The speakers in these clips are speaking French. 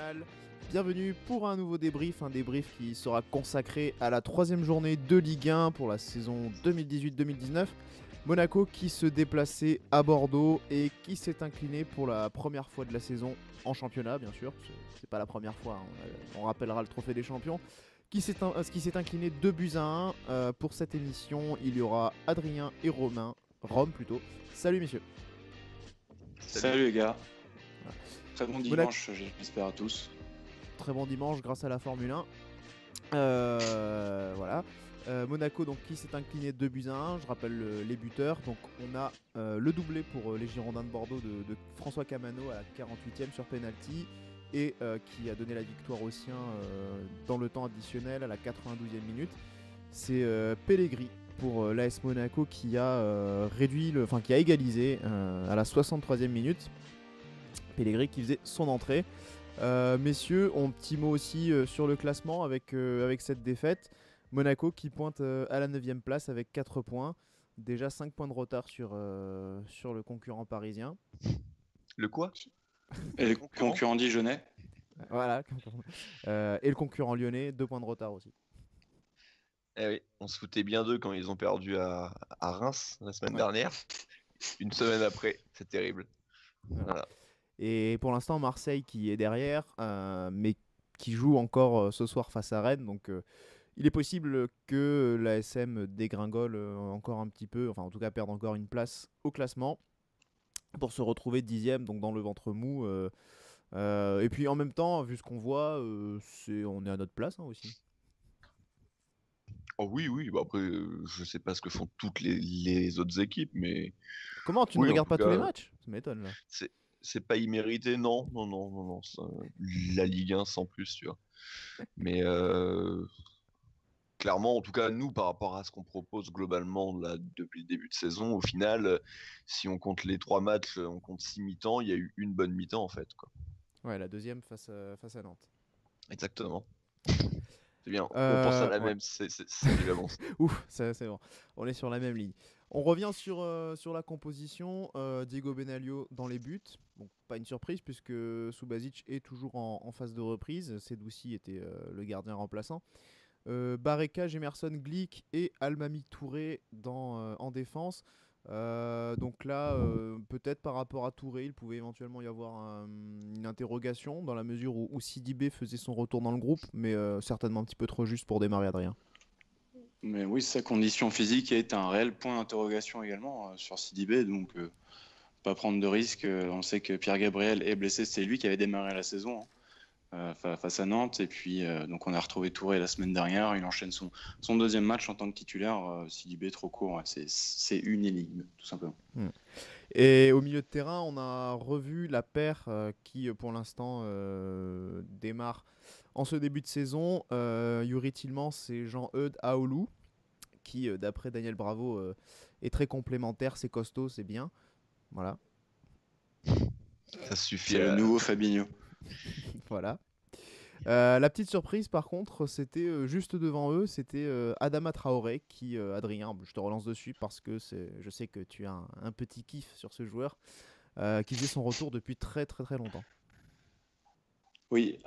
nationale. Bienvenue pour un nouveau débrief, un débrief qui sera consacré à la troisième journée de Ligue 1 pour la saison 2018-2019. Monaco qui se déplaçait à Bordeaux et qui s'est incliné pour la première fois de la saison en championnat, bien sûr. C'est pas la première fois, on rappellera le trophée des champions. Qui s'est incliné 2-1. Pour cette émission, il y aura Adrien et Rome plutôt. Salut messieurs. Salut les gars. Très bon dimanche, j'espère à tous. Très bon dimanche grâce à la Formule 1. Voilà. Monaco donc, qui s'est incliné 2-1. Je rappelle les buteurs. Donc on a le doublé pour les Girondins de Bordeaux de François Camano à la 48e sur penalty. Et qui a donné la victoire aux siens dans le temps additionnel à la 92e minute. C'est Pellegrini pour l'AS Monaco qui a qui a égalisé à la 63e minute. Pellegrini qui faisait son entrée. Messieurs, un petit mot aussi sur le classement avec cette défaite. Monaco qui pointe à la 9e place avec 4 points. Déjà 5 points de retard sur le concurrent parisien. Le quoi? Et le concurrent dijonnais. Voilà. Et le concurrent lyonnais, 2 points de retard aussi. Eh oui, on se foutait bien d'eux quand ils ont perdu à Reims la semaine dernière. Une semaine après, c'est terrible. Voilà. Et pour l'instant, Marseille qui est derrière, mais qui joue encore ce soir face à Rennes. Donc il est possible que l'ASM dégringole encore un petit peu, enfin en tout cas perde encore une place au classement pour se retrouver 10e, donc dans le ventre mou. Et puis en même temps, vu ce qu'on voit, on est à notre place aussi. Oh oui, bah après, je sais pas ce que font toutes les autres équipes, mais... Comment, tu ne regardes pas tous les matchs? Ça m'étonne là. C'est pas immérité, non. La Ligue 1 sans plus, tu vois. Mais clairement, en tout cas, nous, par rapport à ce qu'on propose globalement là, depuis le début de saison, au final, si on compte les 3 matchs, on compte 6 mi-temps, il y a eu une bonne mi-temps en fait, quoi. Ouais, la deuxième face à Nantes. Exactement. C'est bien, on pense à la même, c'est déjà bon. Ouf, c'est bon, on est sur la même ligne. On revient sur la composition. Diego Benaglio dans les buts. Bon, pas une surprise puisque Subasic est toujours en phase de reprise. Sedoussi était le gardien remplaçant. Bareka, Emerson, Glick et Almami Touré en défense. Donc là, peut-être par rapport à Touré, il pouvait éventuellement y avoir une interrogation dans la mesure où Sidibé faisait son retour dans le groupe, mais certainement un petit peu trop juste pour démarrer Adrien. Mais oui, sa condition physique est un réel point d'interrogation également sur Sidibé, donc pas prendre de risques. On sait que Pierre Gabriel est blessé, c'est lui qui avait démarré la saison face à Nantes, et puis donc on a retrouvé Touré la semaine dernière. Il enchaîne son deuxième match en tant que titulaire. Sidibé trop court, c'est une énigme tout simplement. Et au milieu de terrain, on a revu la paire qui pour l'instant démarre en ce début de saison. Youri Tillmans et Jean-Eudes Aoulou, qui d'après Daniel Bravo est très complémentaire, c'est costaud, c'est bien. Voilà. Ça suffit. C'est le nouveau Fabinho. Voilà. La petite surprise par contre, c'était juste devant eux, c'était Adama Traoré qui, Adrien, je te relance dessus parce que je sais que tu as un petit kiff sur ce joueur qui faisait son retour depuis très très très longtemps. Oui,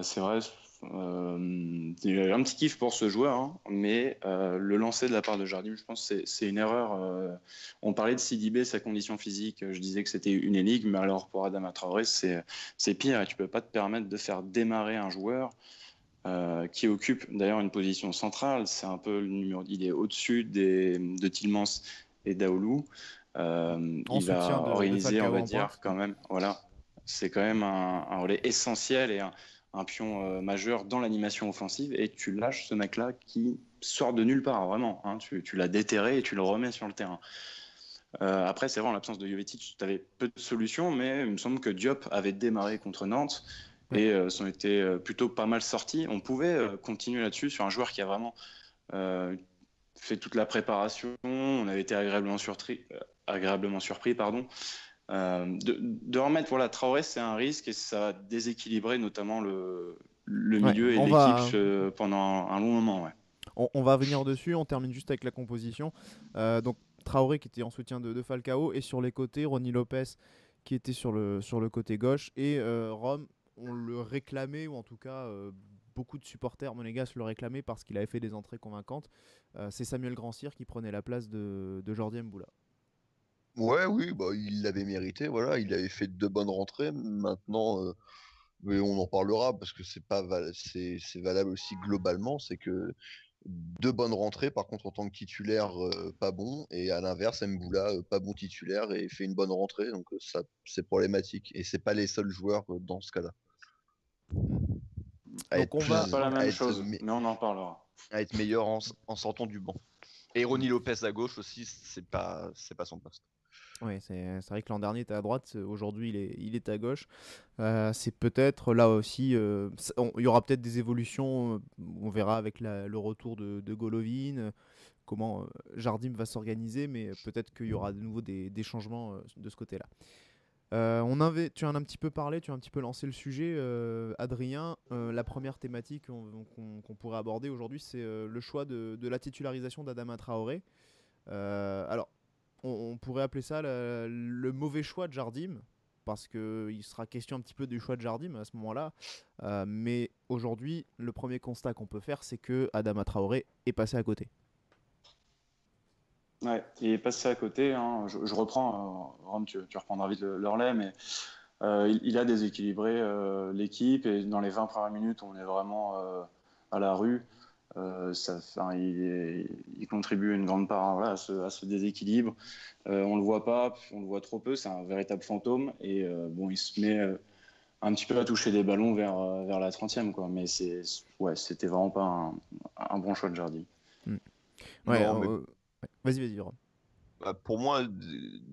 c'est vrai. Il y a un petit kiff pour ce joueur, hein, mais le lancer de la part de Jardim, je pense que c'est une erreur. On parlait de Sidibé, sa condition physique, je disais que c'était une énigme, mais alors pour Adama Traoré, c'est pire, et tu peux pas te permettre de faire démarrer un joueur qui occupe d'ailleurs une position centrale. C'est un peu le numéro, il est au-dessus de Tillmans et d'Aoulou. Il va organiser, on va dire, quand même. Voilà. C'est quand même un relais essentiel et un pion majeur dans l'animation offensive, et tu lâches ce mec-là qui sort de nulle part, vraiment. Hein, tu l'as déterré et tu le remets sur le terrain. Après, c'est vrai, en l'absence de Jovetic, tu avais peu de solutions, mais il me semble que Diop avait démarré contre Nantes et s'en était plutôt pas mal sorti. On pouvait continuer là-dessus sur un joueur qui a vraiment fait toute la préparation. On avait été agréablement surpris. De remettre, voilà, Traoré, c'est un risque et ça va déséquilibrer notamment le milieu et l'équipe pendant un long moment. Ouais. On va venir dessus, on termine juste avec la composition. Donc Traoré qui était en soutien de Falcao, et sur les côtés, Ronny Lopez qui était sur le côté gauche, et Rome, on le réclamait, ou en tout cas beaucoup de supporters monégasques le réclamaient parce qu'il avait fait des entrées convaincantes. C'est Samuel Grandsir qui prenait la place de Jordi Mboula. Ouais, oui, bah, il l'avait mérité, voilà, il avait fait de bonnes rentrées. Maintenant, mais on en parlera parce que c'est valable aussi globalement, c'est que deux bonnes rentrées, par contre en tant que titulaire, pas bon, et à l'inverse, Mboula, pas bon titulaire et fait une bonne rentrée, donc ça c'est problématique. Et c'est pas les seuls joueurs dans ce cas-là. À Donc être on va... C'est pas la Ouais. même chose, mais on en parlera. À être meilleur en sortant du banc. Et Ronny Lopez à gauche aussi, c'est pas son poste. Ouais, c'est vrai que l'an dernier il était à droite, aujourd'hui il est à gauche. C'est peut-être là aussi, il y aura peut-être des évolutions, on verra avec le retour de Golovin, comment Jardim va s'organiser, mais peut-être qu'il y aura de nouveau des changements de ce côté-là. Tu en as un petit peu parlé, tu as un petit peu lancé le sujet, Adrien. La première thématique qu'on pourrait aborder aujourd'hui, c'est le choix de la titularisation d'Adama Traoré. Alors, on pourrait appeler ça le mauvais choix de Jardim, parce qu'il sera question un petit peu du choix de Jardim à ce moment-là. Mais aujourd'hui, le premier constat qu'on peut faire, c'est que Adama Traoré est passé à côté. Ouais, il est passé à côté, hein. Je reprends, Rome, tu reprendras vite le relais, mais il a déséquilibré l'équipe, et dans les 20 premières minutes, on est vraiment à la rue. Il contribue une grande part, voilà, à ce déséquilibre. On le voit pas, on le voit trop peu, c'est un véritable fantôme. Et bon, il se met un petit peu à toucher des ballons vers la 30e, quoi. Mais c'était vraiment pas un bon choix de Jardim. Ouais, Non, mais vas-y, Rob. bah, pour moi,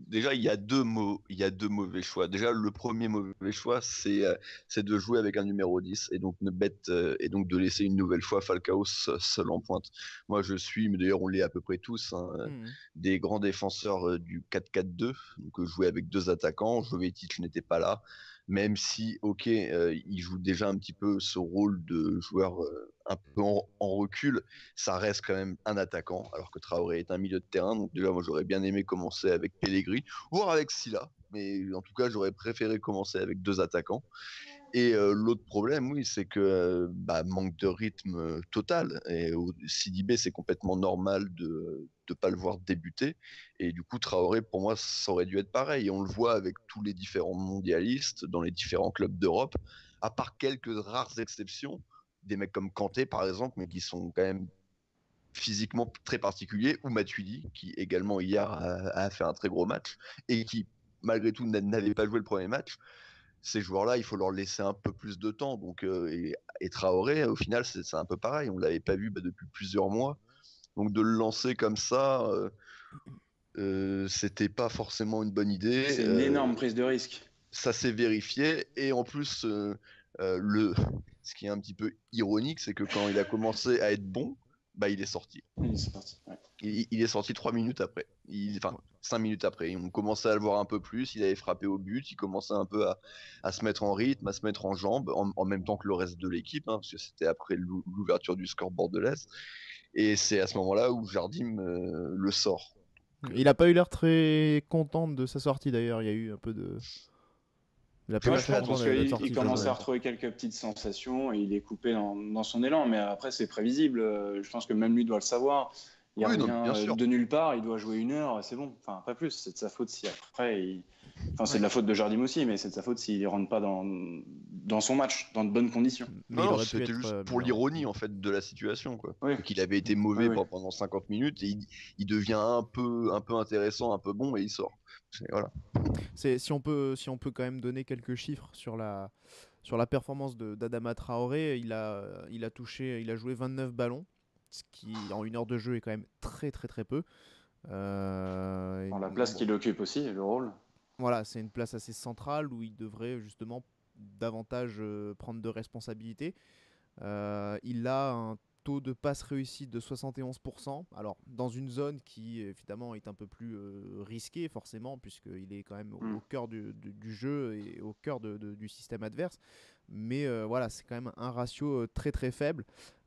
déjà, il y a deux mauvais choix. Déjà, le premier mauvais choix, c'est de jouer avec un numéro 10 et donc, et donc de laisser une nouvelle fois Falcao seul en pointe. Moi, mais d'ailleurs, on l'est à peu près tous, hein, des grands défenseurs du 4-4-2, donc jouer avec deux attaquants. Jovetic n'était pas là, même si, ok, il joue déjà un petit peu ce rôle de joueur un peu en recul, ça reste quand même un attaquant, alors que Traoré est un milieu de terrain. Donc déjà, moi, j'aurais bien aimé commencer avec Pellegrini, voire avec Silla. Mais en tout cas, j'aurais préféré commencer avec deux attaquants. Et l'autre problème, oui, c'est que manque de rythme total. Et Sidibé, c'est complètement normal de ne pas le voir débuter. Et du coup, Traoré, pour moi, ça aurait dû être pareil. Et on le voit avec tous les différents mondialistes dans les différents clubs d'Europe, à part quelques rares exceptions, des mecs comme Kanté, par exemple, mais qui sont quand même physiquement très particuliers, ou Matuidi, qui également hier a fait un très gros match, et qui, malgré tout, n'avait pas joué le premier match. Ces joueurs-là, il faut leur laisser un peu plus de temps. Donc, et Traoré, au final, c'est un peu pareil. On ne l'avait pas vu depuis plusieurs mois. Donc, de le lancer comme ça, c'était pas forcément une bonne idée. C'est une énorme prise de risque. Ça s'est vérifié. Et en plus, ce qui est un petit peu ironique, c'est que quand il a commencé à être bon, il est sorti. Il est sorti, ouais. Il est sorti 3 minutes après. Enfin, 5 minutes après. On commençait à le voir un peu plus. Il avait frappé au but. Il commençait un peu à se mettre en rythme, à se mettre en jambes, en même temps que le reste de l'équipe, hein, parce que c'était après l'ouverture du score bordelaise. Et c'est à ce moment-là où Jardim le sort. Il n'a pas eu l'air très content de sa sortie d'ailleurs. Il y a eu un peu de. Je pense qu'il commence à retrouver quelques petites sensations et il est coupé dans son élan. Mais après, c'est prévisible. Je pense que même lui doit le savoir. Il revient de nulle part, il doit jouer 1 heure, c'est bon. Enfin, pas plus. C'est de sa faute si après. C'est de la faute de Jardim aussi, mais c'est de sa faute s'il ne rentre pas dans son match, dans de bonnes conditions. Non, c'était juste pour l'ironie en fait de la situation, quoi. Oui. Il avait été mauvais pendant 50 minutes et il devient un peu intéressant, un peu bon et il sort. Voilà. Si on peut quand même donner quelques chiffres sur la performance d'Adama Traoré, il a joué 29 ballons, ce qui en 1 heure de jeu est quand même très très très peu. Dans la place qu'il occupe aussi, le rôle. Voilà, c'est une place assez centrale où il devrait justement davantage prendre de responsabilités. Il a un taux de passe réussite de 71%. Alors, dans une zone qui, évidemment, est un peu plus risquée, forcément, puisqu'il est quand même au cœur du jeu et au cœur du système adverse. Mais voilà, c'est quand même un ratio très très faible.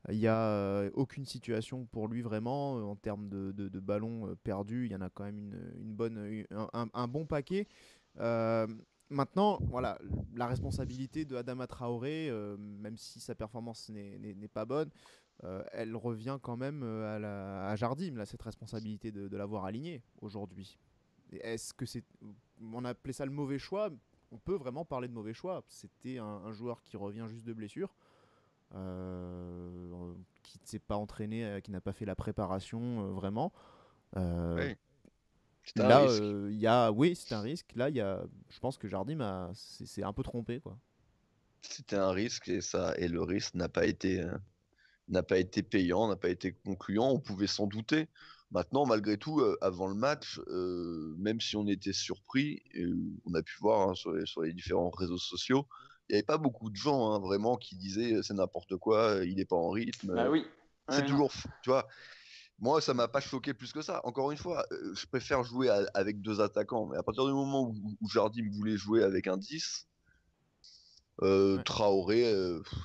Il n'y a aucune situation pour lui vraiment en termes de ballons perdus. Il y en a quand même un bon paquet. Maintenant, voilà, la responsabilité de Adama Traoré, même si sa performance n'est pas bonne, elle revient quand même à Jardim, là, cette responsabilité de l'avoir aligné aujourd'hui. Est-ce que c'est, on a appelé ça le mauvais choix? On peut vraiment parler de mauvais choix. C'était un joueur qui revient juste de blessure, qui ne s'est pas entraîné, qui n'a pas fait la préparation vraiment. Euh, Ouais, c'est un Là, risque. oui, c'est un risque. Là, je pense que Jardim s'est un peu trompé, quoi. C'était un risque et le risque n'a pas été payant, n'a pas été concluant. On pouvait s'en douter. Maintenant, malgré tout, avant le match, même si on était surpris, on a pu voir hein, sur les différents réseaux sociaux, il n'y avait pas beaucoup de gens hein, vraiment qui disaient c'est n'importe quoi, il n'est pas en rythme. Bah oui. C'est Ouais, non. toujours, tu vois, moi ça m'a pas choqué plus que ça. Encore une fois, je préfère jouer avec deux attaquants, mais à partir du moment où Jardim voulait jouer avec un 10, Ouais. Traoré,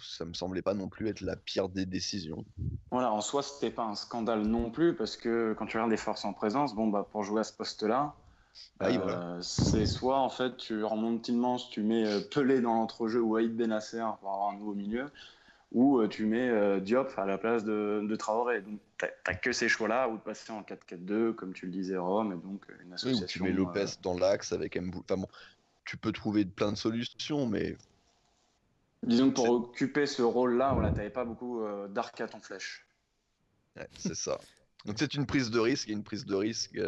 ça me semblait pas non plus être la pire des décisions. Voilà, en soi, c'était pas un scandale non plus, parce que quand tu regardes les forces en présence, bon, bah, pour jouer à ce poste-là, Ah oui, voilà. c'est soit en fait tu remontes Tillmans, tu mets Pelé dans l'entrejeu ou Aïd Benasser pour avoir un nouveau milieu, ou tu mets Diop à la place de Traoré. Donc t'as que ces choix-là, ou de passer en 4-4-2, comme tu le disais, Rome, et donc une Oui, où tu association. mets Lopez dans l'axe avec Mbou. Enfin bon, tu peux trouver plein de solutions, mais Disons que pour c'est occuper ce rôle-là, voilà, t'avais pas beaucoup d'arc à ton flèche. ouais, c'est ça. Donc c'est une prise de risque et une prise de risque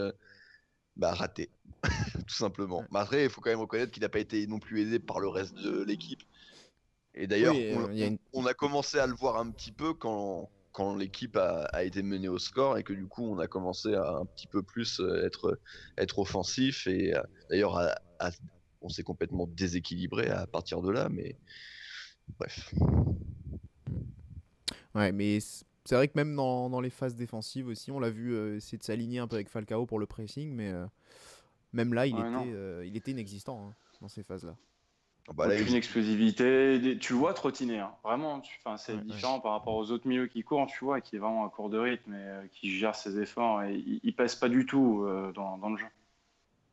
bah, ratée, tout simplement. Ouais. Mais après, il faut quand même reconnaître qu'il n'a pas été non plus aidé par le reste de l'équipe. Et d'ailleurs, Oui, il y a une. on a commencé à le voir un petit peu quand l'équipe a été menée au score et que du coup, on a commencé à un petit peu plus être offensif. Et d'ailleurs, on s'est complètement déséquilibré à partir de là, mais bref. Ouais, mais c'est vrai que même dans les phases défensives aussi, on l'a vu essayer de s'aligner un peu avec Falcao pour le pressing, mais même là, Ouais, non. il était inexistant hein, dans ces phases-là. Bah là, Aucune explosivité. Tu le vois trottiner, hein. Vraiment. C'est Ouais, ouais. différent par rapport aux autres milieux qui courent, tu vois, qui est vraiment à court de rythme et qui gère ses efforts. Et il pèse pas du tout dans le jeu.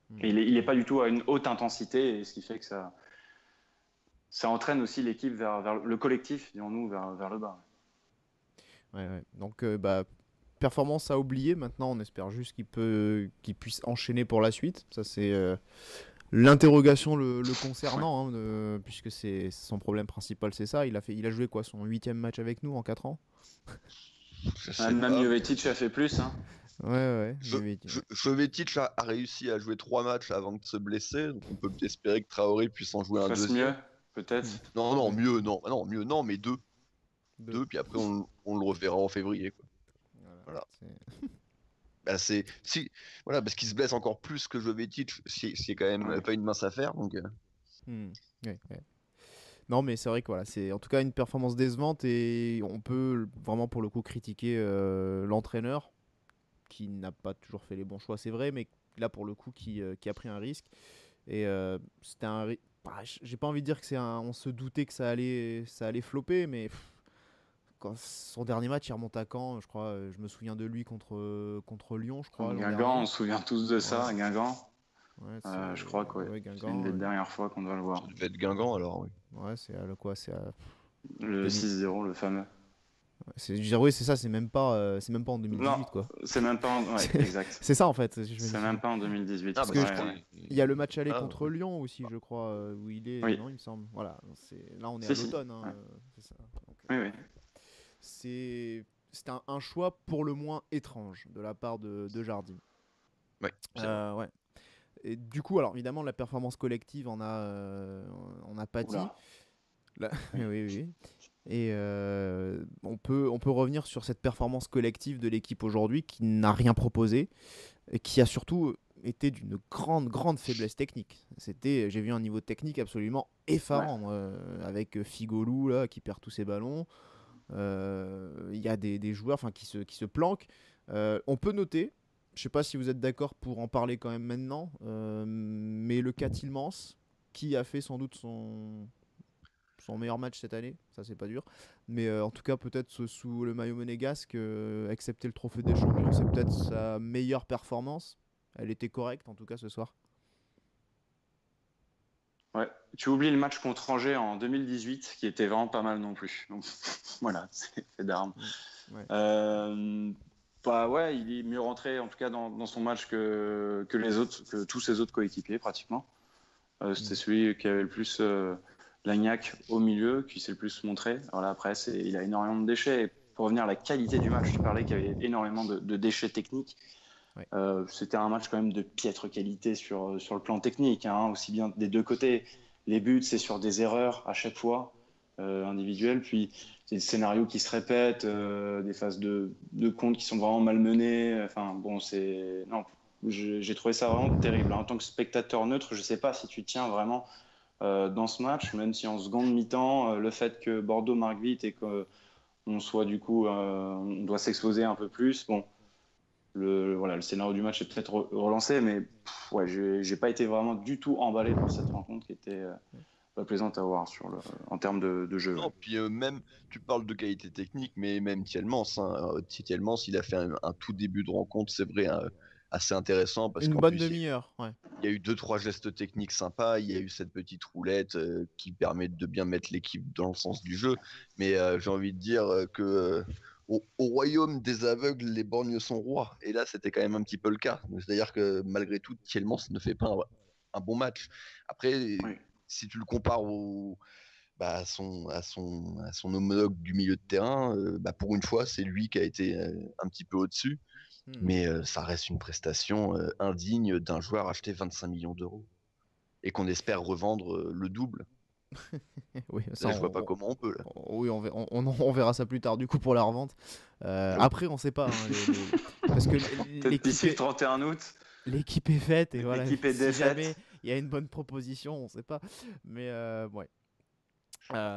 Hmm. Et il est pas du tout à une haute intensité, et ce qui fait que ça entraîne aussi l'équipe vers le collectif, disons-nous, vers le bas. Ouais, ouais. Donc, bah, performance à oublier. Maintenant, on espère juste qu'il puisse enchaîner pour la suite. Ça, c'est l'interrogation le concernant, hein, puisque c'est son problème principal, c'est ça. Il a joué quoi, son 8e match avec nous en 4 ans? je sais Même pas. Jovetic a fait plus. Hein. Ouais, ouais. Jovetic a réussi à jouer 3 matchs avant de se blesser, donc on peut espérer que Traoré puisse en jouer un Fasse mieux, deuxième. Hmm. peut-être. Non, non, Ouais. mieux, non, non, mieux, non, mais deux. Deux. Deux, puis après on le reverra en février, quoi. Voilà, Voilà. c'est- Bah, voilà, parce qu'il se blesse encore plus que Jovetic, c'est quand même Ouais. pas une mince affaire, donc. Hmm. Ouais, ouais. Non, mais c'est vrai que voilà, c'est en tout cas une performance décevante et on peut vraiment pour le coup critiquer l'entraîneur qui n'a pas toujours fait les bons choix, c'est vrai, mais là pour le coup qui a pris un risque et c'était j'ai pas envie de dire que on se doutait que ça allait flopper, mais quand son dernier match il remonte à Caen, je crois, je me souviens de lui contre Lyon, je crois Comme l'an Guingamp, dernier. on se souvient tous de Ouais, ça, Guingamp. ouais, Je crois que ouais. ouais, C'est une Guingamp. des dernières fois qu'on doit le Ça voir. devait être Guingamp alors, oui. Ouais, c'est à quoi, c'est à Le 2000. 6-0, le fameux. Je veux dire, oui, c'est ça, c'est même pas en Non, 2018 quoi. c'est même pas en... Ouais, C'est exact. c'est ça en fait, je me C'est dis. même pas en 2018. Ah, Parce bah que Ouais, je crois, ouais. il y a le match aller Ah, contre Lyon aussi, je crois, où il est, Oui, non, il me semble. Voilà, là on est à si, si. l'automne, hein, Ouais. c'est ça. Donc, Oui, oui. c'est un choix pour le moins étrange de la part de Jardim. ouais, c'est vrai. Ouais. Et du coup, alors évidemment, la performance collective on a pâti. Oula. Oui, oui, oui. Et on peut revenir sur cette performance collective de l'équipe aujourd'hui qui n'a rien proposé et qui a surtout été d'une grande faiblesse technique. J'ai vu un niveau technique absolument Ouais. effarant avec Figolou là, qui perd tous ses ballons. Il y a des joueurs qui se planquent. On peut noter, je ne sais pas si vous êtes d'accord pour en parler quand même maintenant, mais le cas Tillmans, qui a fait sans doute son meilleur match cette année, ça c'est pas dur. Mais en tout cas, peut-être sous le maillot monégasque, excepté le trophée des champions, c'est peut-être sa meilleure performance. Elle était correcte en tout cas ce soir. Ouais. Tu oublies le match contre Angers en 2018, qui était vraiment pas mal non plus. Donc voilà, c'est fait d'armes. Ouais. Bah ouais, il est mieux rentré en tout cas dans son match que les autres, que tous ses autres coéquipiers pratiquement. C'était celui qui avait le plus l'agnac au milieu, qui s'est le plus montré. Voilà, après, il a énormément de déchets. Et pour revenir à la qualité du match, tu parlais qu'il y avait énormément de déchets techniques. Ouais. C'était un match quand même de piètre qualité sur le plan technique, hein, aussi bien des deux côtés. Les buts, c'est sur des erreurs à chaque fois individuelles, puis c'est des scénarios qui se répètent, des phases de compte qui sont vraiment malmenées. Enfin bon, non, j'ai trouvé ça vraiment terrible. En tant que spectateur neutre, je ne sais pas si tu tiens vraiment dans ce match, même si en seconde mi-temps, le fait que Bordeaux marque vite et qu'on soit du coup, on doit s'exposer un peu plus. Bon, le scénario du match est peut-être relancé, mais ouais, j'ai pas été vraiment du tout emballé pour cette rencontre qui était pas plaisante à voir en termes de jeu. Non, puis même, tu parles de qualité technique, mais même Thielmans, Thielmans, il a fait un tout début de rencontre, c'est vrai, assez intéressant parce Une qu'en bonne plus, demi-heure, ouais. il y a eu 2-3 gestes techniques sympas, il y a eu cette petite roulette qui permet de bien mettre l'équipe dans le sens du jeu, mais j'ai envie de dire que au royaume des aveugles, les borgnes sont rois, et là c'était quand même un petit peu le cas. C'est-à-dire que malgré tout, Thielmans ne fait pas un bon match. Après, Oui. si tu le compares à son homologue du milieu de terrain, pour une fois, c'est lui qui a été un petit peu au-dessus. Mais ça reste une prestation indigne d'un joueur acheté 25 millions d'euros et qu'on espère revendre le double. Oui, ça, Là, je vois pas comment on peut là. oui, on verra ça plus tard du coup pour la revente. Après, on sait pas, hein, parce que Peut-être d'ici le 31 août. l'équipe est faite et voilà. L'équipe est Si défaite. jamais il y a une bonne proposition, on sait pas. Mais ouais.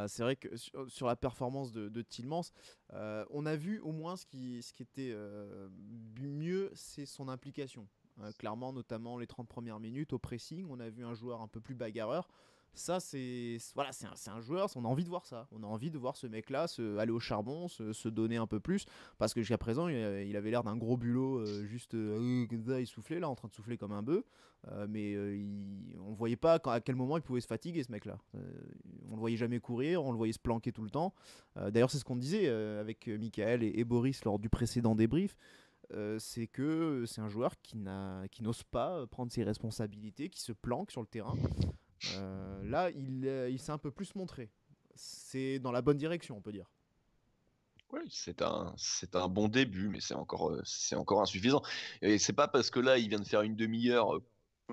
C'est vrai que sur la performance de Tielemans, on a vu au moins ce qui était mieux, c'est son implication. Clairement, notamment les 30 premières minutes au pressing, on a vu un joueur un peu plus bagarreur. Ça, c'est un joueur, on a envie de voir ça. On a envie de voir ce mec-là aller au charbon, se donner un peu plus. Parce que jusqu'à présent, il avait l'air d'un gros bulot, juste comme ça, il soufflait là, en train de souffler comme un bœuf. Mais on ne voyait pas à quel moment il pouvait se fatiguer, ce mec-là. On le voyait jamais courir, on le voyait se planquer tout le temps. D'ailleurs, c'est ce qu'on disait avec Michael et Boris lors du précédent débrief. C'est que c'est un joueur qui n'ose pas prendre ses responsabilités, qui se planque sur le terrain. Là, il s'est un peu plus montré. C'est dans la bonne direction, on peut dire. Oui, c'est un bon début, mais c'est encore insuffisant. Et c'est pas parce que là, il vient de faire une demi-heure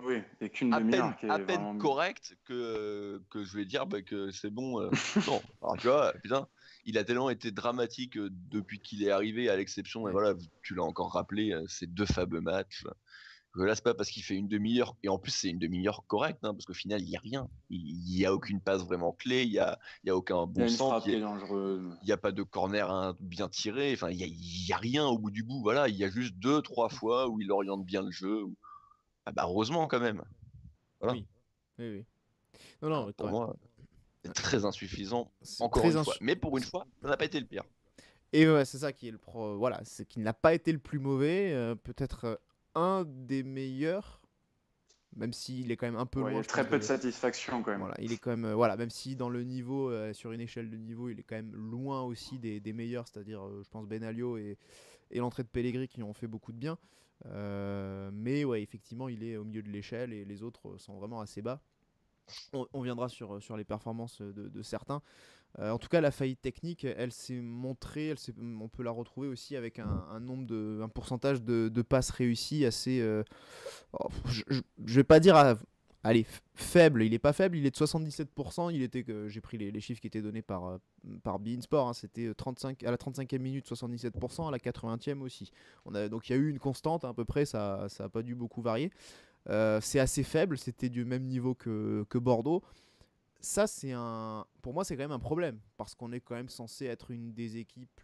Oui, et qu'une demi-heure qui est à peine vraiment correcte que je vais dire que c'est bon. Non, alors, tu vois, putain, il a tellement été dramatique depuis qu'il est arrivé, à l'exception, et voilà, tu l'as encore rappelé, ces deux fameux matchs. Là, c'est pas parce qu'il fait une demi-heure, et en plus, c'est une demi-heure correcte, hein, parce qu'au final, il n'y a rien. Il n'y a aucune passe vraiment clé, il y a aucun il y a bon une centre, frappe qui est dangereuse. il n'y a pas de corner bien tiré, enfin, il y a rien au bout du bout. Voilà, il y a juste 2-3 fois où il oriente bien le jeu. Heureusement, quand même. Voilà. Oui, oui, oui. Non, Pour moi, c'est très insuffisant, c'est encore très une fois. Mais pour une fois, ça n'a pas été le pire. Et ouais, c'est ça qui est voilà, c'est qui n'a pas été le plus mauvais, peut-être un des meilleurs, même s'il est quand même un peu Ouais, il y loin. a très peu de satisfaction quand même. Voilà, il est quand même voilà, même si dans le niveau, sur une échelle de niveau, il est quand même loin aussi des meilleurs, c'est-à-dire, je pense Benaglio et l'entrée de Pellegrini qui ont fait beaucoup de bien. Mais ouais, effectivement, il est au milieu de l'échelle et les autres sont vraiment assez bas. On viendra sur les performances de certains. En tout cas, la faillite technique, elle s'est montrée, on peut la retrouver aussi avec un pourcentage de passes réussies assez. Je vais pas dire allez, faible, il est pas faible, il est de 77%. J'ai pris les chiffres qui étaient donnés par Beansport, hein, c'était 35, à la 35e minute 77%, à la 80e aussi. Donc il y a eu une constante à peu près, ça n'a pas dû beaucoup varier. C'est assez faible, c'était du même niveau que Bordeaux. Ça, pour moi, c'est quand même un problème parce qu'on est quand même censé être une des équipes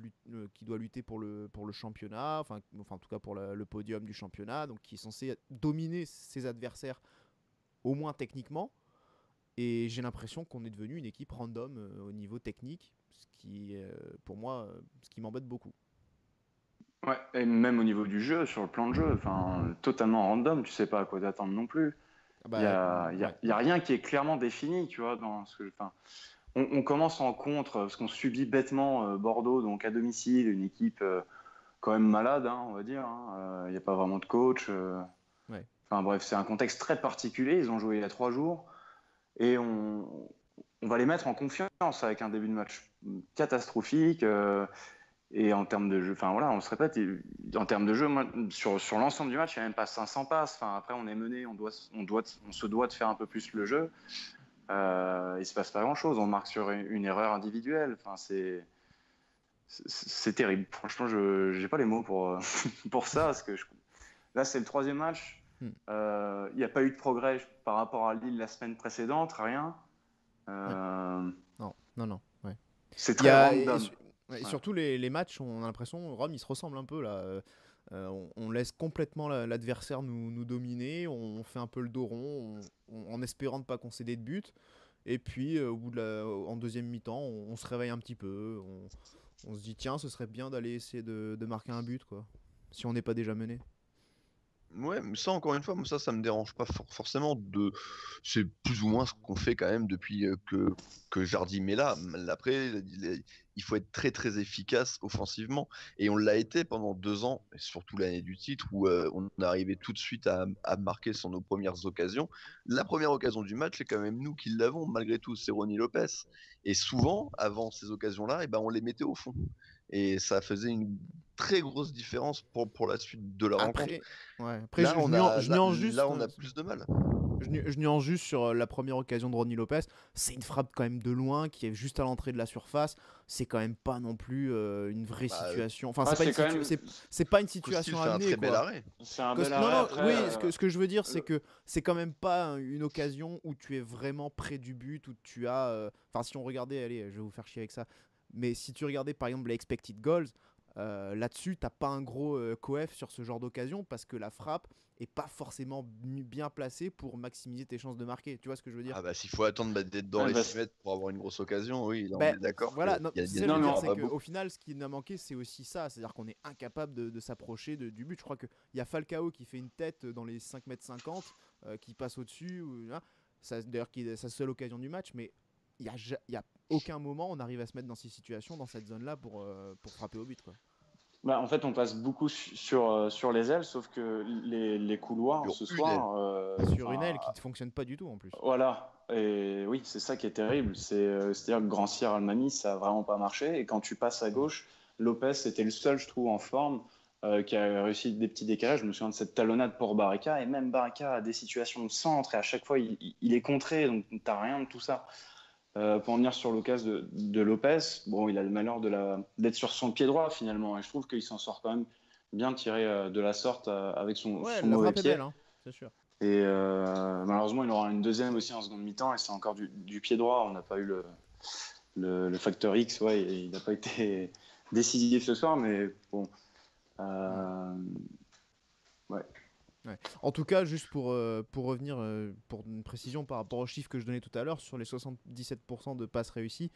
qui doit lutter pour le championnat, enfin en tout cas pour le podium du championnat, donc qui est censé dominer ses adversaires au moins techniquement. Et j'ai l'impression qu'on est devenu une équipe random au niveau technique, ce qui, pour moi, ce qui m'embête beaucoup. Ouais, et même au niveau du jeu, sur le plan de jeu, enfin, totalement random, tu sais pas à quoi t'attendre non plus. Ah Il y bah, a, il y a- ouais. il y a rien qui est clairement défini, tu vois. Enfin, on commence en contre parce qu'on subit bêtement Bordeaux, donc à domicile, une équipe quand même malade, hein, on va dire. Hein. Il n'y a pas vraiment de coach. Ouais. Enfin bref, c'est un contexte très particulier. Ils ont joué il y a 3 jours et on va les mettre en confiance avec un début de match catastrophique. Et en termes de jeu, enfin voilà, on se répète, en termes de jeu, moi, sur l'ensemble du match, il n'y a même pas 500 passes. Enfin, après, on est mené, on se doit de faire un peu plus le jeu. Il ne se passe pas grand-chose. On marque sur une erreur individuelle. Enfin, c'est terrible. Franchement, je n'ai pas les mots pour ça. Parce que là, c'est le 3e match. Hmm. Il n'y a pas eu de progrès par rapport à Lille la semaine précédente, rien. Non, non, non. Ouais. C'est Il y très a, random. et surtout les matchs, on a l'impression, Rome, ils se ressemblent un peu là. On laisse complètement l'adversaire nous dominer, on fait un peu le dos rond, en espérant ne pas concéder de but. Et puis, en deuxième mi-temps, on se réveille un petit peu. On se dit, tiens, ce serait bien d'aller essayer de marquer un but, quoi. Si on n'est pas déjà mené. Ouais, mais ça encore une fois, moi ça me dérange pas forcément c'est plus ou moins ce qu'on fait quand même depuis que Jardim est là. Après, il faut être très très efficace offensivement et on l'a été pendant 2 ans, et surtout l'année du titre où on arrivait tout de suite à marquer sur nos premières occasions. La première occasion du match, c'est quand même nous qui l'avons malgré tout, c'est Ronny Lopez. Et souvent, avant ces occasions-là, et ben on les mettait au fond et ça faisait une très grosse différence pour la suite de la rencontre. Après, ouais. Après Là, je nuance juste. on a plus de mal. Je nuance juste sur la première occasion de Ronny Lopez. C'est une frappe quand même de loin qui est juste à l'entrée de la surface. C'est quand même pas non plus une vraie situation. Enfin, c'est pas une situation Costil fait un amenée, très bel quoi. arrêt. C'est un Cos- bel non, arrêt. non, Après, oui, ce que je veux dire, c'est que c'est quand même pas une occasion où tu es vraiment près du but, où tu as. Enfin, si on regardait, allez, je vais vous faire chier avec ça. Mais si tu regardais par exemple les expected goals, là-dessus, t'as pas un gros coef sur ce genre d'occasion parce que la frappe est pas forcément bien placée pour maximiser tes chances de marquer. Tu vois ce que je veux dire? Ah bah s'il faut attendre d'être dans les 6 mètres pour avoir une grosse occasion, oui, là, on Ben, est d'accord. voilà, non, Il c'est y ça a que je veux non, dire, mais c'est pas qu'au beaucoup. final, ce qui nous a manqué, c'est aussi ça. C'est-à-dire qu'on est incapable de s'approcher du but. Je crois qu'il y a Falcao qui fait une tête dans les 5,50 m, qui passe au-dessus. Hein. D'ailleurs, c'est sa seule occasion du match, mais il y a aucun moment on arrive à se mettre dans ces situations, dans cette zone-là, pour frapper au but, quoi. bah, en fait, on passe beaucoup sur les ailes, sauf que les couloirs Sur ce une aile. soir. Sur une aile qui ne fonctionne pas du tout en plus. Voilà. Et oui, c'est ça qui est terrible. C'est-à-dire que Grand Sierre Almami, ça a vraiment pas marché. Et quand tu passes à gauche, Lopez était le seul, je trouve, en forme, qui a réussi des petits décalages. Je me souviens de cette talonnade pour Barreca. Et même Barreca a des situations de centre. Et à chaque fois, il est contré. Donc, tu n'as rien de tout ça. Pour en venir sur l'occasion de Lopez, bon, il a le malheur d'être sur son pied droit finalement. Et je trouve qu'il s'en sort quand même bien tiré de la sorte avec Ouais, son la mauvais frappe est pied. belle, hein, c'est sûr. Et malheureusement, il aura une deuxième aussi en seconde mi-temps. Et c'est encore du pied droit. On n'a pas eu le facteur X. Ouais, il n'a pas été décisif ce soir. Mais bon. Ouais. Ouais. En tout cas, juste pour revenir, pour une précision par rapport aux chiffres que je donnais tout à l'heure, sur les 77% de passes réussies,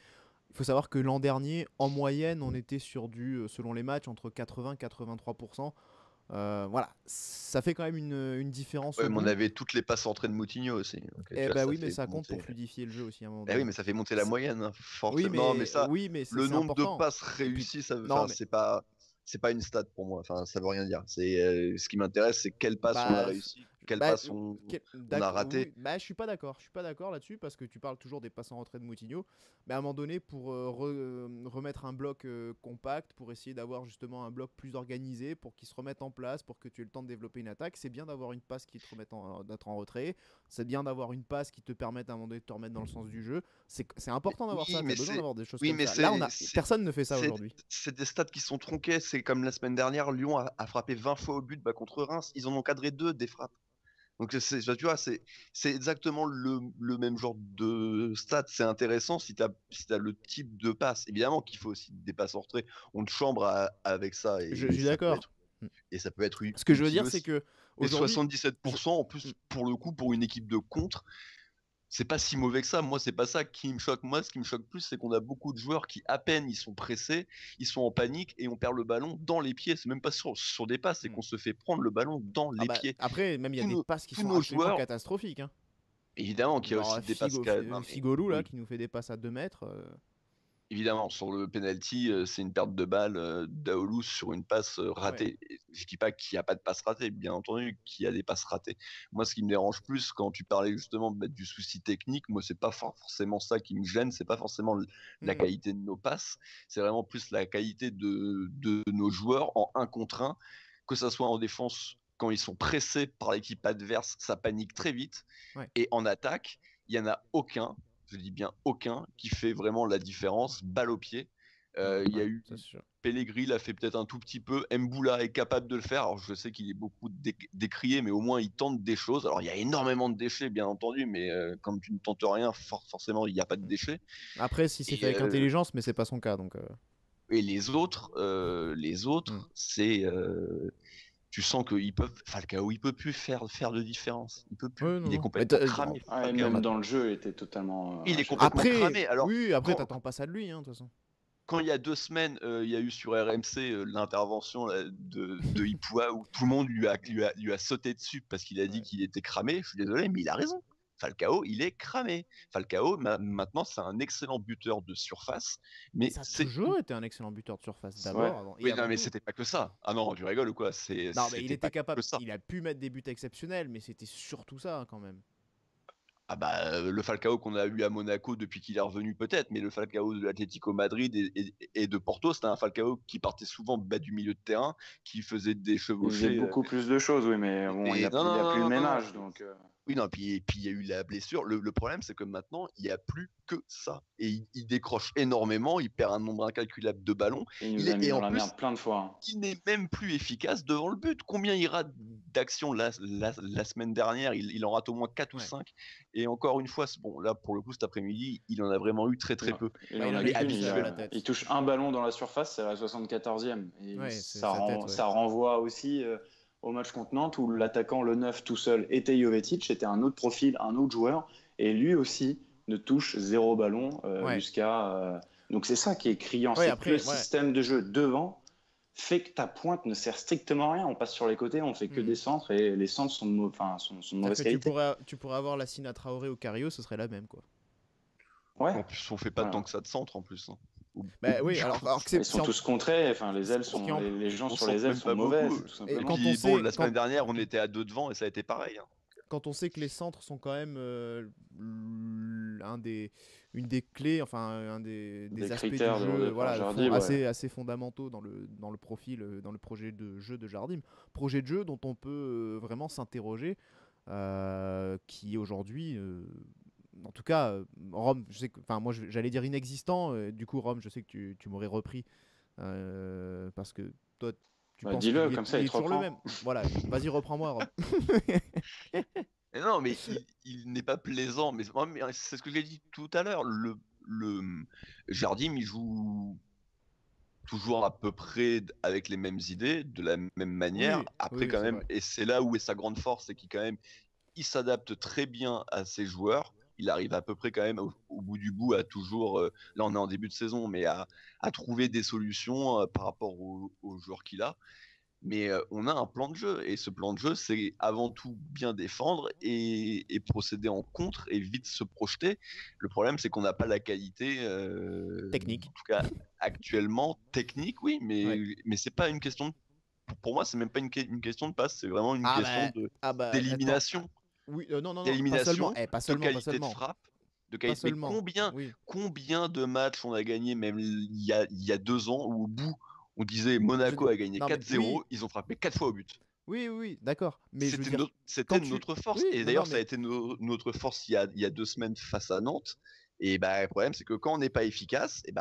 il faut savoir que l'an dernier, en moyenne, on était sur selon les matchs, entre 80 et 83%. Voilà, ça fait quand même une différence Ouais, au mais on bout. avait toutes les passes entrées de Moutinho aussi. Donc, tu Eh vois, bah ça oui, mais fait ça compte monter. pour fluidifier le jeu aussi à un moment Eh donné. oui, mais ça fait monter la moyenne, hein, Oui, forcément. Non, mais ça, oui, mais le c'est nombre de important. passes Et puis, réussies, ça, non, enfin, mais c'est pas une stat pour moi. Enfin, ça veut rien dire. C'est ce qui m'intéresse, c'est quelles passes on a bah, réussi, quelles bah, passes on a raté. oui, bah, je suis pas d'accord. Je suis pas d'accord là-dessus parce que tu parles toujours des passes en retrait de Moutinho. Mais à un moment donné, pour remettre un bloc compact, pour essayer d'avoir justement un bloc plus organisé, pour qu'il se remette en place, pour que tu aies le temps de développer une attaque, c'est bien d'avoir une passe qui te remette d'être en retrait. C'est bien d'avoir une passe qui te permette à un moment donné de te remettre dans le sens du jeu. C'est important d'avoir ça. Oui, Tu mais as besoin d'avoir des choses oui, comme mais ça. Là, personne ne fait ça c'est aujourd'hui. c'est des stats qui sont tronquées. C'est comme la semaine dernière, Lyon a frappé 20 fois au but contre Reims. Ils en ont cadré 2 des frappes. Donc tu vois, c'est exactement le même genre de stats. C'est intéressant si t'as le type de passe. Évidemment qu'il faut aussi des passes en retrait. On te chambre avec ça Je suis d'accord. et ça peut être Ce que je veux utile dire, c'est aussi. que Mais aujourd'hui, 77% en plus, pour le coup, pour une équipe de contre, c'est pas si mauvais que ça. Moi, c'est pas ça qui me choque. Moi, ce qui me choque plus, c'est qu'on a beaucoup de joueurs qui, à peine ils sont pressés, ils sont en panique et on perd le ballon dans les pieds. C'est même pas sur des passes, c'est qu'on se fait prendre le ballon dans Ah les bah, pieds. après, même il y a Tous des nos, passes qui tous sont nos absolument joueurs, catastrophiques. Hein. évidemment qu'il y a Genre aussi des passes. Non, mais Figolou là, oui. qui nous fait des passes à 2 mètres. Évidemment, sur le penalty, c'est une perte de balle d'Aoulou sur une passe Ouais. ratée. Et je dis pas qu'il n'y a pas de passe ratée, bien entendu qu'il y a des passes ratées. Moi, ce qui me dérange plus quand tu parlais justement du souci technique, moi, c'est pas forcément ça qui me gêne, c'est pas forcément la qualité de nos passes, c'est vraiment plus la qualité de nos joueurs en 1 contre 1, que ça soit en défense, quand ils sont pressés par l'équipe adverse, ça panique très vite. Ouais. Et en attaque, il n'y en a aucun, je dis bien aucun, qui fait vraiment la différence, balle au pied. Il y a eu Pellegrini l'a fait peut-être un tout petit peu. Mboula est capable de le faire. Alors je sais qu'il est beaucoup décrié, mais au moins il tente des choses. Alors il y a énormément de déchets, bien entendu, mais quand tu ne tentes rien, forcément il n'y a pas de déchets. Après, si c'est fait avec intelligence, mais c'est pas son cas, donc. Et les autres, c'est tu sens qu'ils peuvent. Falcao, il peut plus faire de différence. Il peut plus. Ouais, il est non. complètement cramé. Même dans le jeu, il était totalement. Il est complètement cramé. Alors, après, t'attends pas ça de lui, hein, de toute façon. Quand il y a 2 semaines, il y a eu sur RMC l'intervention de Ipoua où tout le monde lui a sauté dessus parce qu'il a dit qu'il était cramé. Je suis désolé, mais il a raison. Falcao, il est cramé. Falcao, maintenant, c'est un excellent buteur de surface. Mais ça a toujours été un excellent buteur de surface d'abord. Oui, non, mais c'était pas que ça. Ah non, tu rigoles ou quoi? Non, mais il était capable. Il a pu mettre des buts exceptionnels, mais c'était surtout ça, quand même. Ah bah, le Falcao qu'on a eu à Monaco depuis qu'il est revenu peut-être, mais le Falcao de l'Atlético Madrid et de Porto, c'était un Falcao qui partait souvent bas du milieu de terrain, qui faisait des chevauchés. Il faisait beaucoup plus de choses, oui, mais bon, il a plus le même âge, donc. Oui, non, puis il y a eu la blessure. Le problème, c'est que maintenant, il n'y a plus que ça. Et il décroche énormément, il perd un nombre incalculable de ballons. Il nous a mis dans la merde plein de fois. Il n'est même plus efficace devant le but. Combien il rate d'actions la semaine dernière? Il en rate au moins 4 ou 5. Et encore une fois, bon, là, pour le coup, cet après-midi, il en a vraiment eu très peu. Il touche un ballon dans la surface, c'est à la 74e. Et ça renvoie aussi au match contre Nantes où l'attaquant, le 9 tout seul, était Jovetic, c'était un autre profil, un autre joueur, et lui aussi ne touche 0 ballon jusqu'à... Donc c'est ça qui est criant, c'est que le système de jeu devant fait que ta pointe ne sert strictement à rien. On passe sur les côtés, on fait que des centres, et les centres sont de mauvaise qualité. Tu pourrais avoir la Sina Traoré au Cario, ce serait la même, quoi. Ouais. En plus, on fait pas tant que ça de centre, en plus. Hein. Bah oui, alors ils sont tous contrés, enfin les ailes sont les gens sur les ailes sont mauvaises, tout simplement. Et puis, bon, la semaine dernière, on était à 2 devant et ça a été pareil. Hein. Quand on sait que les centres sont quand même une des clés, enfin un des aspects du jeu, assez fondamentaux dans le profil, dans le projet de jeu de Jardim. Projet de jeu dont on peut vraiment s'interroger, qui aujourd'hui, en tout cas, Rome, je sais que, enfin moi j'allais dire inexistant, du coup Rome, je sais que tu m'aurais repris parce que toi. Tu penses dis-le, comme ça il te toujours reprend. le même. Voilà, vas-y, reprends-moi, Rome. Non, mais il n'est pas plaisant. Mais c'est ce que j'ai dit tout à l'heure. Le Jardim, il joue toujours à peu près avec les mêmes idées, de la même manière. Après, quand même, et c'est là où est sa grande force, c'est qu'il quand même, il s'adapte très bien à ses joueurs. Il arrive à peu près quand même au bout du bout à toujours, là on est en début de saison, mais à trouver des solutions par rapport aux joueurs qu'il a. Mais on a un plan de jeu, et ce plan de jeu, c'est avant tout bien défendre et procéder en contre et vite se projeter. Le problème, c'est qu'on n'a pas la qualité technique. En tout cas, actuellement, technique, oui, mais c'est pas une question de... Pour moi, c'est même pas une question de passe, c'est vraiment une question d'élimination. Oui, non, d'élimination, pas seulement, de qualité de frappe. De qualité. Mais combien de matchs on a gagné, même il y a 2 ans, où au bout, on disait Monaco a gagné 4-0, ils ont frappé 4 fois au but. Oui, d'accord. Mais c'était notre force. Et d'ailleurs, ça a été notre force il y a 2 semaines face à Nantes. Et bah, le problème, c'est que quand on n'est pas efficace, et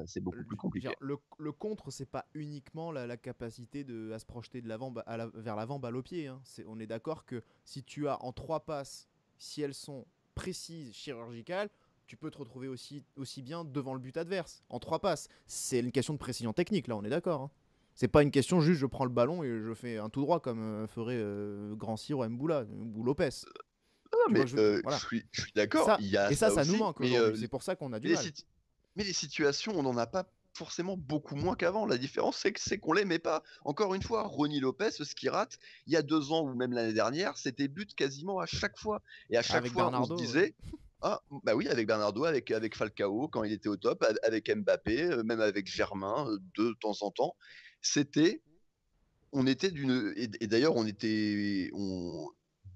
c'est beaucoup plus compliqué. Le contre, c'est pas uniquement la capacité à se projeter de l'avant vers l'avant, balle au pied. Hein. On est d'accord que si tu as en 3 passes, si elles sont précises, chirurgicales, tu peux te retrouver aussi bien devant le but adverse. En 3 passes, c'est une question de précision technique, là, on est d'accord. Hein. C'est pas une question juste je prends le ballon et je fais un tout droit comme ferait Grand Cyr ou Mboula ou Lopez. Non, Tu mais vois, voilà. je suis d'accord, il y a Et ça nous aussi, manque mais, aujourd'hui. C'est pour ça qu'on a du mais mal. mais les situations, on n'en a pas forcément beaucoup moins qu'avant. La différence, c'est qu'on l'aimait pas. Encore une fois, Ronny Lopez, ce qu'il rate, il y a 2 ans ou même l'année dernière, c'était but quasiment à chaque fois. Et à chaque Avec fois, on se Bernardo, disait, ah, bah oui, avec Bernardo, avec Falcao, quand il était au top, avec Mbappé, même avec Germain, de temps en temps. C'était, on était et d'ailleurs,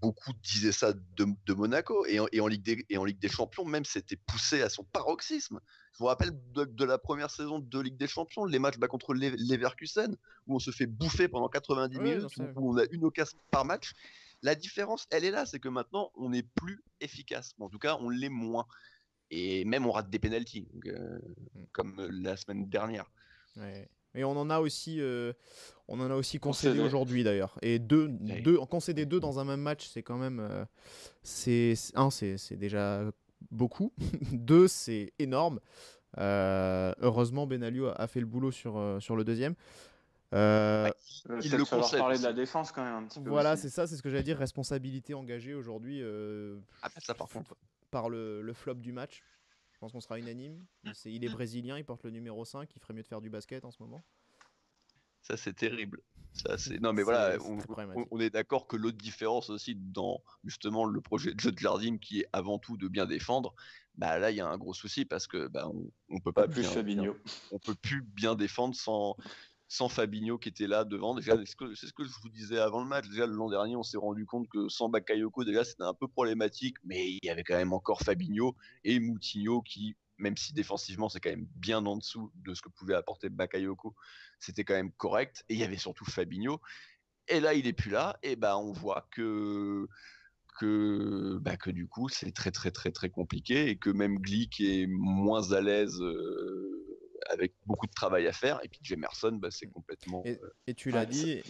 beaucoup disaient ça de Monaco et en Ligue des Champions même c'était poussé à son paroxysme. Je vous rappelle de la première saison de Ligue des Champions, les matchs contre Leverkusen où on se fait bouffer pendant 90 Ouais, non, minutes, où on a une occasion par match. La différence, elle est là, c'est que maintenant on n'est plus efficace. En tout cas, on l'est moins. Et même on rate des pénaltys, comme la semaine dernière. Ouais. Et on en a aussi concédé Concédé. aujourd'hui d'ailleurs. Et concéder 2 dans un même match, c'est quand même c'est déjà beaucoup. 2, c'est énorme. Heureusement, Benalio a fait le boulot sur le deuxième. Il C'est le de falloir concède parler de aussi. la défense quand même un petit peu. Voilà, aussi. c'est ça, c'est ce que j'allais dire. Responsabilité engagée aujourd'hui Ça par contre. par le flop du match. Je pense qu'on sera unanime. Il est brésilien, il porte le numéro 5. Il ferait mieux de faire du basket en ce moment. Ça, c'est terrible. Non, mais voilà, C'est très problématique. on est d'accord que l'autre différence aussi dans justement le projet de jeu de Jardim, qui est avant tout de bien défendre, bah là, il y a un gros souci parce que on peut pas Plus Fabinho. on peut plus bien défendre sans Fabinho qui était là devant. Déjà, c'est ce que je vous disais avant le match. Déjà, l'an dernier, on s'est rendu compte que sans Bakayoko, déjà, c'était un peu problématique, mais il y avait quand même encore Fabinho et Moutinho qui, même si défensivement, c'est quand même bien en dessous de ce que pouvait apporter Bakayoko, c'était quand même correct. Et il y avait surtout Fabinho. Et là, il est plus là. Et on voit que du coup, c'est très, très, très, très compliqué et que même Glick est moins à l'aise. Avec beaucoup de travail à faire, et puis Jemerson, c'est complètement. Et tu l'as dit,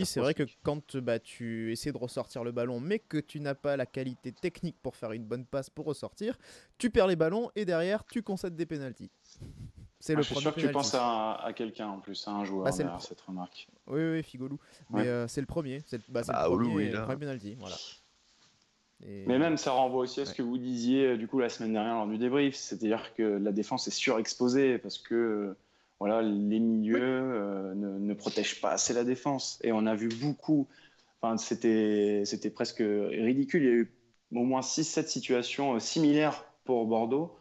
c'est vrai que quand tu essaies de ressortir le ballon, mais que tu n'as pas la qualité technique pour faire une bonne passe pour ressortir, tu perds les ballons et derrière tu concèdes des pénaltys. C'est le je suis premier sûr que penalty. tu penses à quelqu'un en plus, à un joueur derrière cette remarque. Oui, Figolou. Mais c'est le premier. C'est le premier penalty. Voilà. Mais même ça renvoie aussi à ce que vous disiez du coup la semaine dernière lors du débrief, c'est-à-dire que la défense est surexposée parce que voilà, les milieux ne protègent pas assez la défense. Et on a vu beaucoup, c'était presque ridicule, il y a eu au moins 6-7 situations similaires pour Bordeaux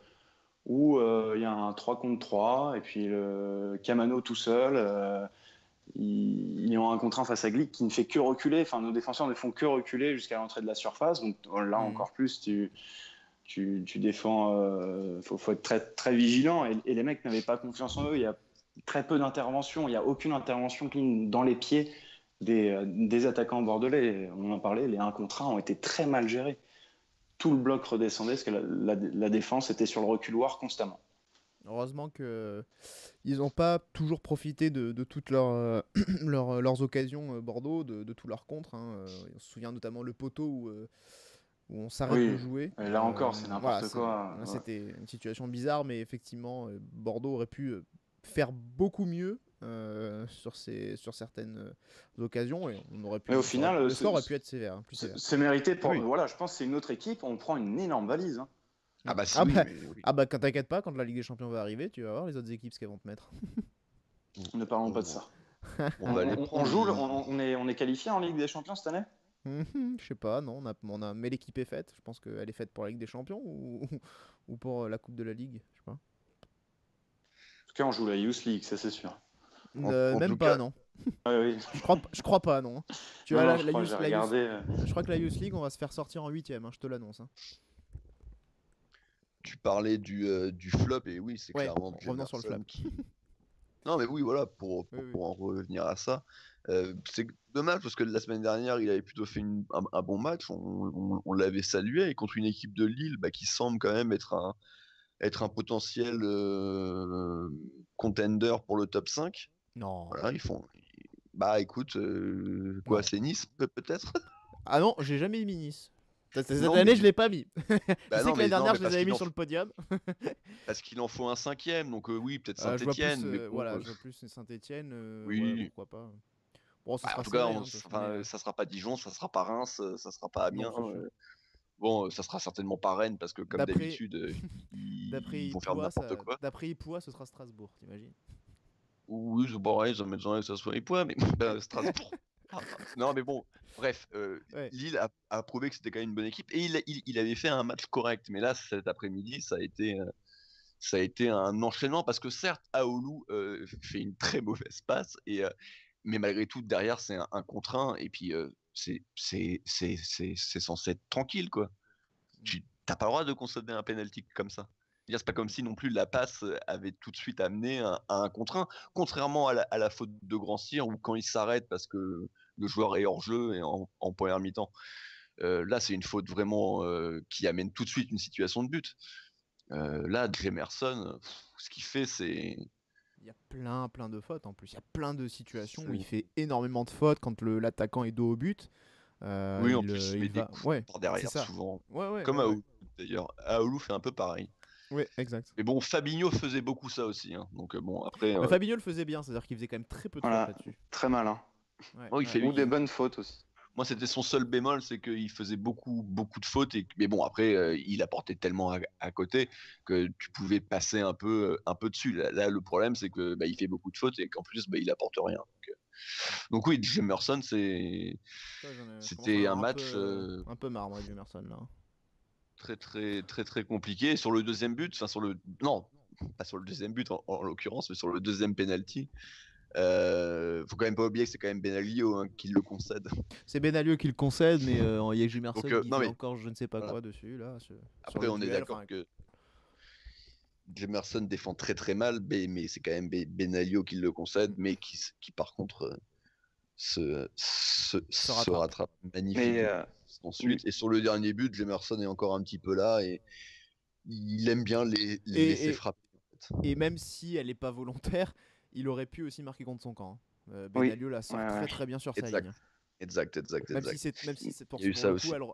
où il y a un 3 contre 3 et puis le Camano tout seul. Ils ont un contre 1 face à Glick qui ne fait que reculer. Enfin, nos défenseurs ne font que reculer jusqu'à l'entrée de la surface. Donc là, encore plus, tu défends. Faut être très, très vigilant. Et les mecs n'avaient pas confiance en eux. Il y a très peu d'interventions. Il n'y a aucune intervention dans les pieds des attaquants bordelais. On en parlait, les 1 contre 1 ont été très mal gérés. Tout le bloc redescendait parce que la défense était sur le reculoir constamment. Heureusement qu'ils n'ont pas toujours profité de toutes leurs occasions Bordeaux, de tous leurs contres. On se souvient notamment le poteau où on s'arrête de jouer. Et là encore, c'est n'importe quoi. C'était une situation bizarre, mais effectivement, Bordeaux aurait pu faire beaucoup mieux sur certaines occasions et on aurait pu. Mais au final, le score aurait pu être sévère. C'est mérité pour. Voilà, je pense que c'est une autre équipe. On prend une énorme valise. Hein. Quand t'inquiète pas, quand la Ligue des Champions va arriver, tu vas voir les autres équipes ce qu'elles vont te mettre. Ne parlons pas de ça. On joue, on est qualifié en Ligue des Champions cette année ? Je sais pas, non, mais l'équipe est faite. Je pense qu'elle est faite pour la Ligue des Champions ou pour la Coupe de la Ligue, je sais pas. En tout cas, on joue la Youth League, ça c'est sûr. Même pas, non. Oui. Je crois pas, non. Je crois que la Youth League, on va se faire sortir en 8ème, je te l'annnance. Tu parlais du flop, et oui, c'est clairement revenons sur le flop. Non, mais oui, voilà, pour en revenir à ça, c'est dommage parce que la semaine dernière, il avait plutôt fait un bon match, on l'avait salué, et contre une équipe de Lille qui semble quand même être un potentiel contender pour le top 5. Non. Voilà, ils font. Écoute, c'est Nice peut-être. Ah non, j'ai jamais mis Nice. Cette année, je l'ai pas mis. Je sais que l'année dernière, je les avais mis sur le podium. Parce qu'il en faut un 5ème, donc oui, peut-être Saint-Etienne. Je vois plus Saint-Etienne. Oui. Pourquoi pas. Bon, en tout cas, ça sera pas Dijon, ça sera pas Reims, ça sera pas Amiens. Bon, ça sera certainement pas Rennes parce que comme d'habitude, ils vont faire n'importe quoi. D'après Ipoua, ce sera Strasbourg, t'imagines? Oui, c'est pareil, ça m'étonnerait que ça soit Ipoua, mais Strasbourg. Non, mais bon, bref, Ouais. Lille a prouvé que c'était quand même une bonne équipe et il avait fait un match correct. Mais là, cet après-midi, ça a été un enchaînement parce que certes, Aoulou fait une très mauvaise passe, mais malgré tout, derrière, c'est un contre un et puis c'est censé être tranquille, quoi. Tu n'as pas le droit de concéder un penalty comme ça. C'est pas comme si non plus la passe avait tout de suite amené à un contre un, contrairement à la faute de Grand Cyr où quand il s'arrête parce que le joueur est hors jeu et en première mi-temps. Là, c'est une faute vraiment qui amène tout de suite une situation de but. Là, Jemerson, ce qu'il fait, c'est. Il y a plein de fautes en plus. Il y a plein de situations où il fait énormément de fautes quand l'attaquant est dos au but. Oui, en plus, il met des coups par derrière souvent. Comme Aoulou d'ailleurs. Aoulou fait un peu pareil. Oui, exact. Mais bon, Fabinho faisait beaucoup ça aussi. Hein. Donc bon, après. Fabinho le faisait bien, c'est-à-dire qu'il faisait quand même très peu de fautes là-dessus. Très malin. Ou des bonnes fautes aussi. Moi, c'était son seul bémol, c'est qu'il faisait beaucoup de fautes. Mais bon, après, il apportait tellement à côté que tu pouvais passer un peu dessus. Là, le problème, c'est que il fait beaucoup de fautes et qu'en plus, il apporte rien. Donc oui, Jemerson, c'était un match un peu marre, moi, Jemerson là. Très compliqué. Sur le deuxième but, non, pas sur le deuxième but en l'occurrence, mais sur le deuxième penalty. Faut quand même pas oublier que c'est quand même Benaglio qui le concède. C'est Benaglio qui le concède, mais il y a Jemerson qui fait encore je ne sais pas quoi dessus là. Après, on est d'accord que Jemerson défend très mal, mais c'est quand même Benaglio qui le concède, mais qui par contre se rattrape magnifiquement ensuite. Et sur le dernier but, Jemerson est encore un petit peu là et il aime bien les laisser frapper. En fait. Et même si elle n'est pas volontaire, il aurait pu aussi marquer contre son camp. Benaglio la sort très bien sur sa ligne. Exact. Même si c'est pour le coup,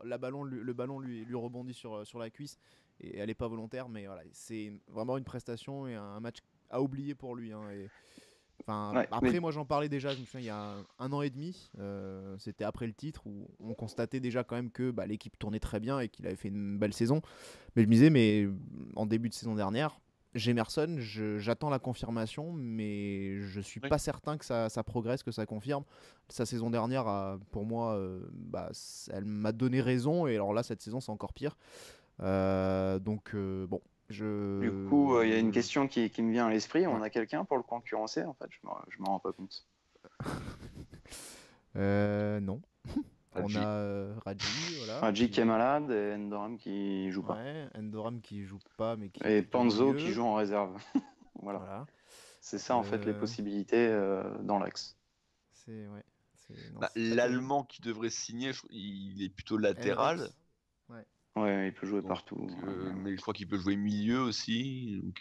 le ballon lui rebondit sur la cuisse et elle n'est pas volontaire, mais voilà, c'est vraiment une prestation et un match à oublier pour lui. Hein, après, moi j'en parlais déjà, je me souviens, il y a un an et demi, c'était après le titre où on constatait déjà quand même que l'équipe tournait très bien et qu'il avait fait une belle saison. Mais je me disais, mais en début de saison dernière, Jemerson, j'attends la confirmation, mais je suis pas certain que ça progresse, que ça confirme. Sa saison dernière, pour moi, elle m'a donné raison, et alors là, cette saison, c'est encore pire. Bon. Du coup, il y a une question qui me vient à l'esprit. On a quelqu'un pour le concurrencer, en fait. Je m'en rends pas compte. Non. On a Radji, voilà. Radji qui est malade et Endoram qui joue pas. Ouais, Endoram qui joue pas, mais et Panzo qui joue en réserve. voilà. C'est ça en fait les possibilités dans l'axe. L'Allemand qui devrait signer, il est plutôt latéral. Ouais, il peut jouer partout. Mais je crois qu'il peut jouer milieu aussi, donc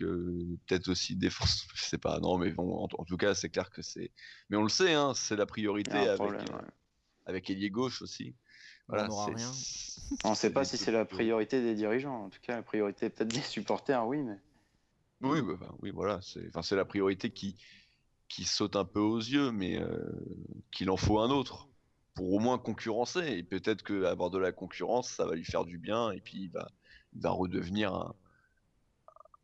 peut-être aussi défense. Je sais pas. Non, mais bon, en tout cas, c'est clair que c'est. Mais on le sait, hein, c'est la priorité avec ailier gauche aussi. Voilà, on n'aura rien. On ne sait pas si c'est la priorité des dirigeants. En tout cas, la priorité peut-être des supporters, oui, mais. Oui, voilà. C'est la priorité qui saute un peu aux yeux, mais qu'il en faut un autre pour au moins concurrencer. Et peut-être qu'avoir de la concurrence, ça va lui faire du bien. Et puis il va redevenir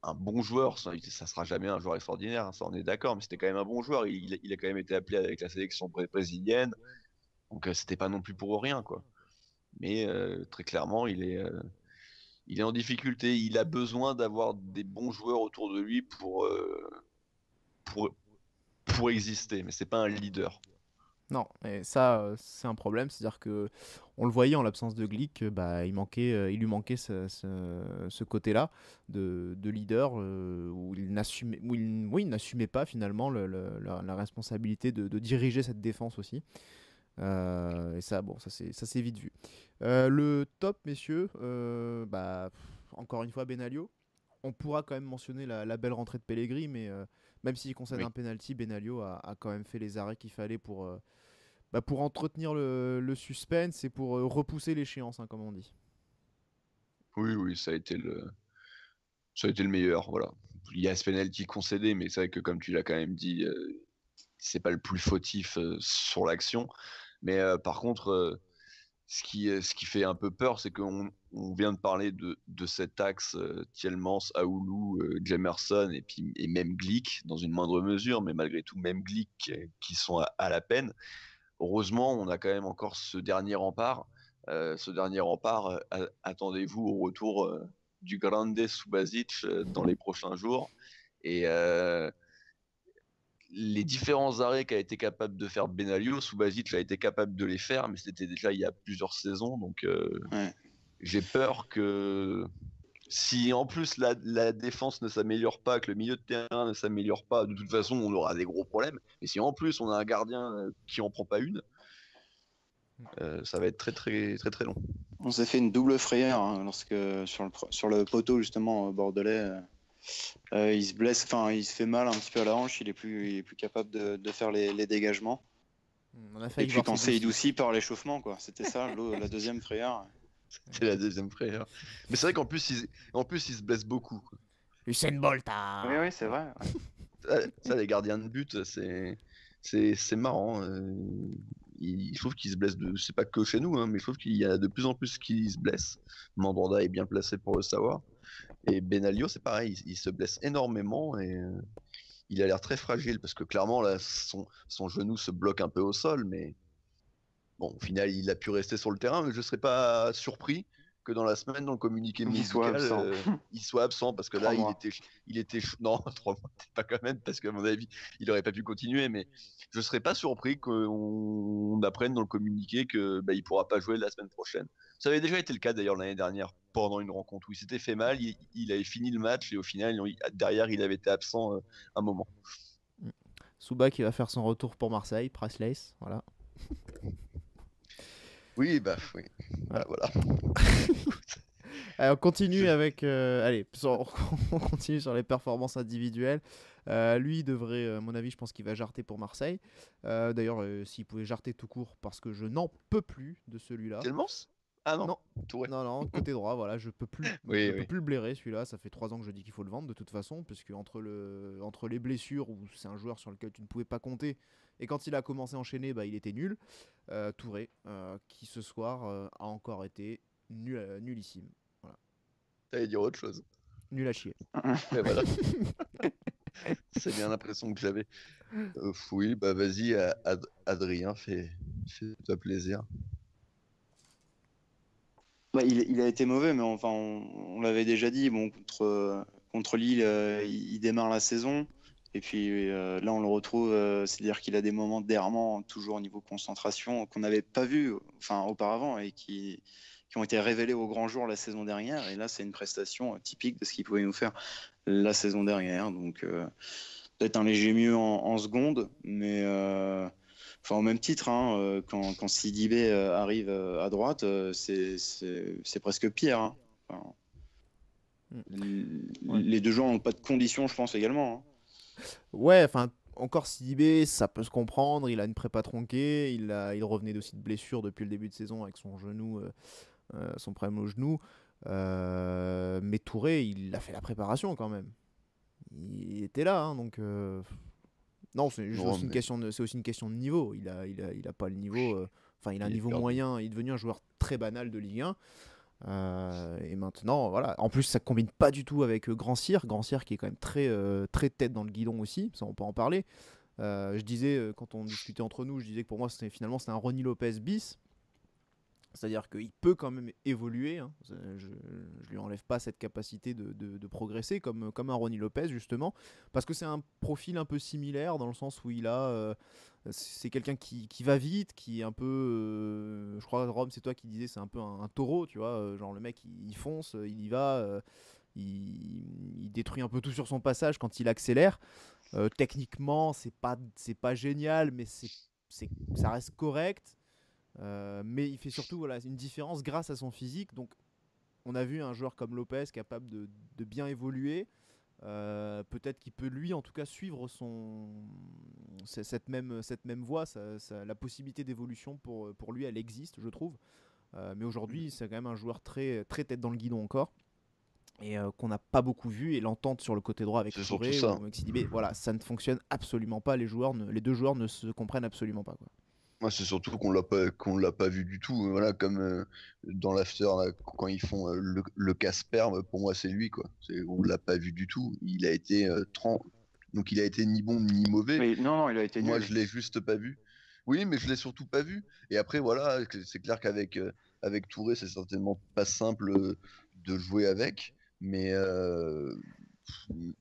un bon joueur. Ça sera jamais un joueur extraordinaire, hein, ça on est d'accord, mais c'était quand même un bon joueur. Il a quand même été appelé avec la sélection brésilienne. Donc c'était pas non plus pour rien, quoi. Mais très clairement, il est en difficulté. Il a besoin d'avoir des bons joueurs autour de lui pour exister. Mais c'est pas un leader. Non, et ça, c'est un problème. C'est-à-dire que on le voyait en l'absence de Glick, il lui manquait ce côté-là de leader où il n'assumait pas finalement la responsabilité de diriger cette défense aussi. Et ça, ça s'est vite vu. Le top, messieurs, encore une fois, Benaglio. On pourra quand même mentionner la belle rentrée de Pellegrini, mais même s'il concède un penalty, Benaglio a quand même fait les arrêts qu'il fallait pour entretenir le suspense et pour repousser l'échéance, hein, comme on dit. Oui, ça a été le meilleur. Voilà. Il y a ce penalty concédé, mais c'est vrai que comme tu l'as quand même dit, c'est pas le plus fautif sur l'action. Mais par contre, ce qui fait un peu peur, c'est qu'on on vient de parler de cet axe Tielemans, Aoulou, Jemerson et même Glick dans une moindre mesure, mais malgré tout même Glick qui sont à la peine. Heureusement, on a quand même encore ce dernier rempart. Attendez-vous au retour du Grande Subasic dans les prochains jours. Et les différents arrêts qu'a été capable de faire Benaglio, Subasic a été capable de les faire, mais c'était déjà il y a plusieurs saisons. Donc j'ai peur que si en plus la défense ne s'améliore pas, que le milieu de terrain ne s'améliore pas, de toute façon on aura des gros problèmes. Et si en plus on a un gardien qui en prend pas une, ça va être très très très très long. On s'est fait une double frayeur hein, lorsque sur le poteau justement bordelais, il se blesse, enfin il se fait mal un petit peu à la hanche, il est plus capable de faire les dégagements. On a failli et puis quand c'est Idouci par l'échauffement quoi, c'était ça la deuxième frayeur. C'était la deuxième frayeur. Mais c'est vrai qu'en plus il se blesse beaucoup. Usain Bolt. Oui c'est vrai. Ça les gardiens de but c'est marrant. Je trouve qu'ils se blessent, c'est pas que chez nous, hein, mais je trouve qu'il y a de plus en plus qui se blessent. Mandanda est bien placé pour le savoir. Et Benaglio, c'est pareil, il se blesse énormément et il a l'air très fragile parce que clairement, là, son genou se bloque un peu au sol, mais bon, au final, il a pu rester sur le terrain, mais je serais pas surpris que dans la semaine, dans le communiqué médical, il soit absent parce que là, il était non, 3 mois, pas quand même, parce qu'à mon avis, il aurait pas pu continuer, mais je serais pas surpris qu'on apprenne dans le communiqué que il pourra pas jouer la semaine prochaine. Ça avait déjà été le cas d'ailleurs l'année dernière pendant une rencontre où il s'était fait mal, il avait fini le match et au final, derrière, il avait été absent un moment. Souba qui va faire son retour pour Marseille, Priceless, voilà. Oui, oui. Voilà. Allez, on continue avec. On continue sur les performances individuelles. Lui, il devrait, à mon avis, je pense qu'il va jarter pour Marseille. D'ailleurs, s'il pouvait jarter tout court, parce que je n'en peux plus de celui-là. Tellement ? Ah non. Non, côté droit, voilà, je peux plus. Peux plus le blairer celui-là. Ça fait 3 ans que je dis qu'il faut le vendre de toute façon, parce que entre les blessures où c'est un joueur sur lequel tu ne pouvais pas compter, et quand il a commencé à enchaîner, il était nul. Touré, qui ce soir a encore été nullissime. Voilà. T'allais dire autre chose. Nul à chier. Mais voilà. C'est bien l'impression que j'avais. Oui, vas-y, Adrien, fais-toi plaisir. Il a été mauvais, mais enfin, on l'avait déjà dit. Bon, contre Lille, il démarre la saison. Et puis là, on le retrouve. C'est-à-dire qu'il a des moments d'errement, toujours au niveau concentration, qu'on n'avait pas vu auparavant et qui ont été révélés au grand jour la saison dernière. Et là, c'est une prestation typique de ce qu'il pouvait nous faire la saison dernière. Donc, peut-être un léger mieux en seconde, mais... au même titre, hein, quand Sidibé arrive à droite, c'est presque pire. Hein. Les deux joueurs n'ont pas de conditions, je pense, également. Hein. Ouais, encore Sidibé, ça peut se comprendre. Il a une prépa tronquée. Il revenait aussi de blessure depuis le début de saison avec son genou, son problème au genou. Mais Touré, il a fait la préparation quand même. Il était là, hein, donc... Non, c'est aussi une question de niveau. Il a pas le niveau. Il a un niveau moyen. Il est devenu un joueur très banal de Ligue 1. Et maintenant, voilà. En plus, ça combine pas du tout avec Grand Cyr. Grand Cyr qui est quand même très tête dans le guidon aussi. Ça, on peut en parler. Je disais, quand on discutait entre nous, je disais que pour moi, c'était un Ronny Lopez bis. C'est-à-dire qu'il peut quand même évoluer. Hein. Je lui enlève pas cette capacité de progresser comme un Ronny Lopez, justement. Parce que c'est un profil un peu similaire dans le sens où c'est quelqu'un qui va vite, qui est un peu... je crois, Rome, c'est toi qui disais, c'est un peu un taureau, tu vois. Genre le mec, il fonce, il y va, il détruit un peu tout sur son passage quand il accélère. Techniquement, c'est pas génial, mais ça reste correct. Mais il fait surtout une différence grâce à son physique. Donc on a vu un joueur comme Lopez capable de bien évoluer. Peut-être qu'il peut lui en tout cas suivre cette même voie. La possibilité d'évolution pour lui, elle existe, je trouve. Mais aujourd'hui c'est quand même un joueur très, très tête dans le guidon encore. Et qu'on n'a pas beaucoup vu. Et l'entente sur le côté droit avec Touré ou avec Sidibé, voilà, ça ne fonctionne absolument pas. Les deux joueurs ne se comprennent absolument pas, quoi. Moi, c'est surtout qu'on l'a pas vu du tout. Voilà, comme dans l'after, là, quand ils font le Casper, pour moi, c'est lui, quoi. On l'a pas vu du tout. Il a été donc il a été ni bon ni mauvais. Mais non, il a été Moi, nul. je l'ai juste pas vu. Oui, mais je l'ai surtout pas vu. Et après, voilà, c'est clair qu'avec avec Touré, c'est certainement pas simple de jouer avec. Mais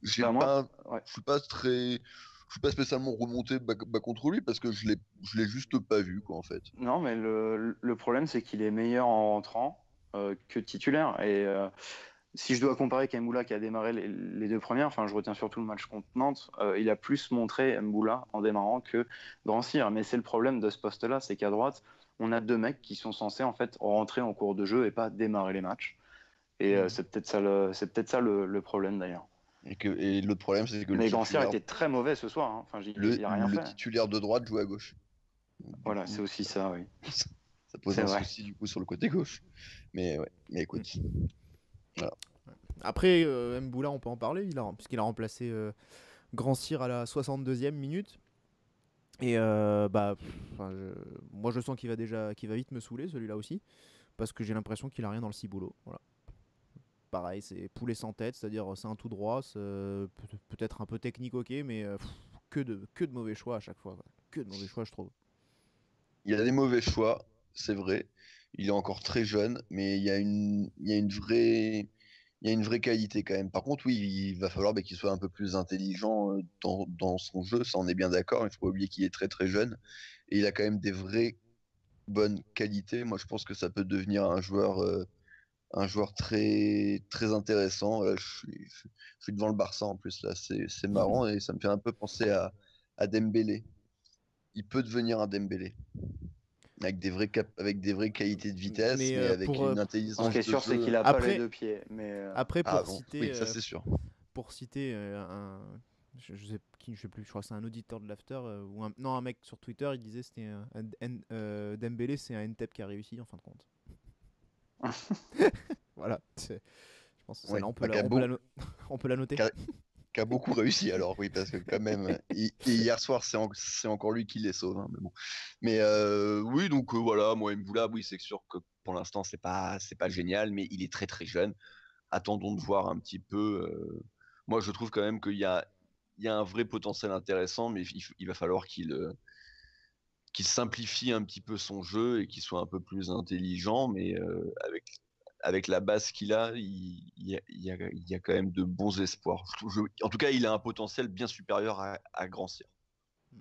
j'ai Bah moi, pas, ouais. je suis pas spécialement remonté contre lui parce que je l'ai juste pas vu, quoi, en fait. Non, mais le problème, c'est qu'il est meilleur en rentrant que titulaire. Et si je dois comparer Mboula qui a démarré les deux premières, enfin, je retiens surtout le match contre Nantes, il a plus montré Mboula en démarrant que Grand Cyr. Mais c'est le problème de ce poste-là, c'est qu'à droite, on a deux mecs qui sont censés en fait rentrer en cours de jeu et pas démarrer les matchs. Et c'est peut-être ça le problème d'ailleurs. Et l'autre problème, c'est que Mais Grand Cyr était très mauvais ce soir. Hein. Enfin, il a rien le fait. titulaire de droite joue à gauche. Du Voilà, coup, c'est aussi ça, oui. ça pose C'est un vrai. souci du coup sur le côté gauche. Mais ouais, mais écoute, voilà. Après, Mboula, on peut en parler, puisqu'il a remplacé Grand Cyr à la 62e minute. Et moi je sens qu'il va vite me saouler celui-là aussi, parce que j'ai l'impression qu'il a rien dans le ciboulot. Voilà. Pareil, c'est poulet sans tête, c'est-à-dire c'est un tout droit, peut-être un peu technique, ok, mais que de mauvais choix à chaque fois. Quoi. Que de mauvais choix, je trouve. Il y a des mauvais choix, c'est vrai. Il est encore très jeune, mais il y a une vraie qualité quand même. Par contre, oui, il va falloir qu'il soit un peu plus intelligent dans son jeu, ça on est bien d'accord. Il ne faut pas oublier qu'il est très très jeune et il a quand même des vraies bonnes qualités. Moi, je pense que ça peut devenir un joueur très très intéressant. Je suis devant le Barça en plus là, c'est marrant et ça me fait un peu penser à Dembélé. Il peut devenir un Dembélé avec des vraies qualités de vitesse, Mais mais avec une Ce intelligence qui est de sûr, c'est jeu. qu'il a pas les deux pieds. Mais Après, Ah bon, oui, ça c'est sûr. pour citer je sais plus, je crois que c'est un auditeur de l'After, non, un mec sur Twitter, il disait c'était Dembélé, c'est un Ntep qui a réussi en fin de compte. Voilà, je pense que celle-là, Ouais, on peut la noter. Qui a beaucoup réussi alors, oui, parce que quand même, hier soir, c'est encore lui qui les sauve. Hein, mais bon. Mais oui, donc voilà, moi, Mboula, oui, c'est sûr que pour l'instant, c'est pas génial, mais il est très très jeune. Attendons de voir un petit peu. Moi, je trouve quand même il y a un vrai potentiel intéressant, mais il va falloir qu'il simplifie un petit peu son jeu et qu'il soit un peu plus intelligent, mais avec la base qu'il a, il y a quand même de bons espoirs. En tout cas, il a un potentiel bien supérieur à Grand Cyr.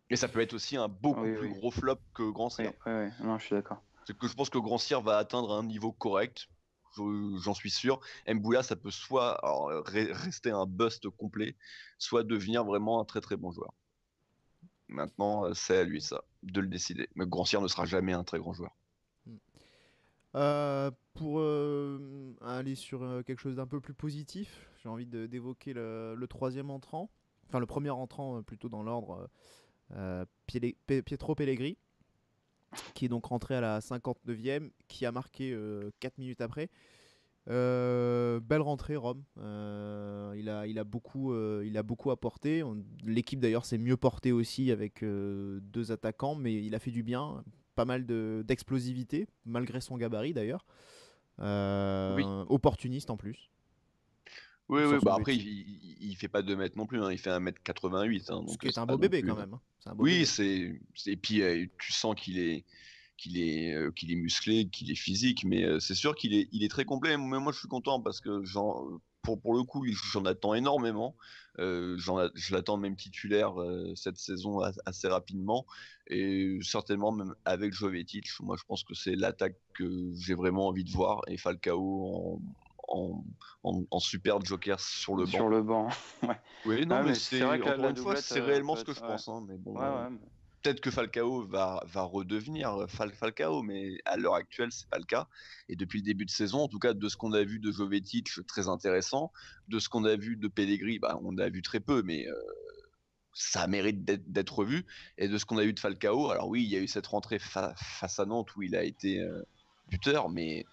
Et ça peut être aussi un beaucoup oui, plus oui. gros flop que Grand Cyr. Oui. Non, je suis d'accord. C'est que je pense que Grand Cyr va atteindre un niveau correct. J'en suis sûr. Mboula, ça peut soit rester un bust complet, soit devenir vraiment un très très bon joueur. Maintenant, c'est à lui ça, de le décider. Mais Grand Cyr ne sera jamais un très grand joueur. Pour aller sur quelque chose d'un peu plus positif, j'ai envie d'évoquer le troisième entrant, enfin le premier entrant plutôt dans l'ordre, Pietro Pellegrini, qui est donc rentré à la 59e, qui a marqué 4 minutes après. Belle rentrée Rome, il a beaucoup apporté. L'équipe d'ailleurs s'est mieux portée aussi avec deux attaquants, mais il a fait du bien, pas mal d'explosivité malgré son gabarit d'ailleurs, Oui. opportuniste en plus. Oui, Sur oui, son bah but. après, il fait pas 2 mètres non plus, hein, il fait 1m88. Hein, Ce donc qui est c'est un pas beau non bébé plus. quand même, hein. C'est un beau Oui, bébé. et puis tu sens qu'il est musclé, qu'il est physique, mais c'est sûr il est très complet. Mais moi, je suis content parce que pour le coup, j'en attends énormément. Je l'attends même titulaire cette saison assez rapidement et certainement même avec Jovetic. Moi, je pense que c'est l'attaque que j'ai vraiment envie de voir et Falcao en super joker sur le banc. Sur le banc. Ouais. Oui, non, Ah, mais mais c'est vrai que encore la une fois, doublette c'est réellement peut ce que être. je Ouais, pense. Hein, mais bon, ouais. peut-être que Falcao va redevenir Falcao, mais à l'heure actuelle, c'est pas le cas. Et depuis le début de saison, en tout cas, de ce qu'on a vu de Jovetic, très intéressant. De ce qu'on a vu de Pellegrini, bah, on a vu très peu, mais ça mérite d'être vu. Et de ce qu'on a vu de Falcao, alors oui, il y a eu cette rentrée face à Nantes où il a été buteur, mais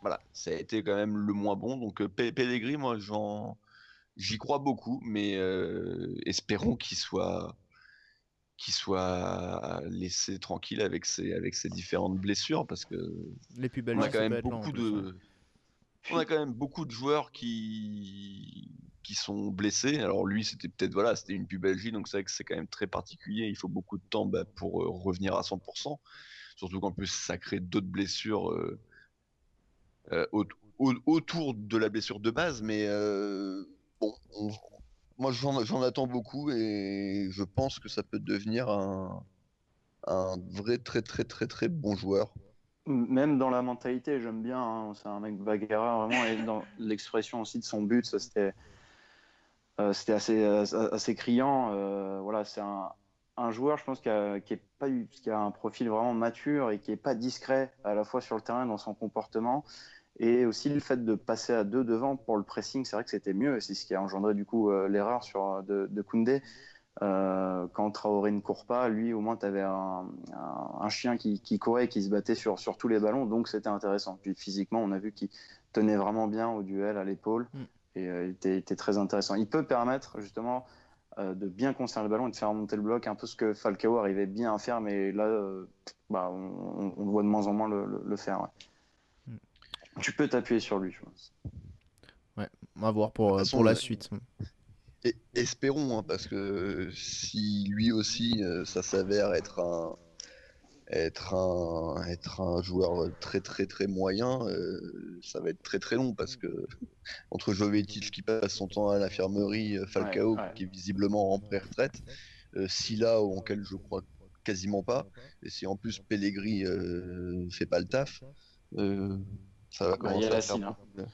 voilà, ça a été quand même le moins bon. Donc Pellegrini, moi, j'y crois beaucoup, mais espérons qu'il soit laissé tranquille avec ses différentes blessures, parce que Les plus belles on a listes, quand ça peut même être long, en beaucoup plus, ouais. de on a quand même beaucoup de joueurs qui sont blessés. Alors lui, c'était peut-être c'était une pubalgie, donc c'est vrai que c'est quand même très particulier. Il faut beaucoup de temps pour revenir à 100%. Surtout qu'en plus, ça crée d'autres blessures autour de la blessure de base. Mais bon, moi j'en attends beaucoup et je pense que ça peut devenir un vrai très très très très bon joueur. Même dans la mentalité, j'aime bien. Hein, c'est un mec bagarreur vraiment, et dans l'expression aussi de son but, ça c'était assez criant. Voilà, c'est un joueur, je pense, qui a un profil vraiment mature et qui est pas discret à la fois sur le terrain dans son comportement. Et aussi le fait de passer à 2 devant pour le pressing, c'est vrai que c'était mieux. Et c'est ce qui a engendré du coup l'erreur de Koundé. Quand Traoré ne court pas, lui au moins tu avais un chien qui courait et qui se battait sur tous les ballons, donc c'était intéressant. Puis physiquement, on a vu qu'il tenait vraiment bien au duel, à l'épaule, et il était très intéressant. Il peut permettre justement de bien conserver le ballon et de faire remonter le bloc, un peu ce que Falcao arrivait bien à faire, mais là on le voit de moins en moins le faire. Ouais. Tu peux t'appuyer sur lui, je pense. Ouais, on va voir De toute pour façon, la suite. Et espérons, hein, parce que si lui aussi ça s'avère être un joueur très très très moyen, ça va être très très long, parce que entre Jovetic qui passe son temps à l'infirmerie, Falcao Ouais. qui est visiblement en pré-retraite, Silla auquel je crois quasiment pas, et si en plus Pellegrini fait pas le taf, ça va Il y commencer a à la faire Cine, hein. beaucoup.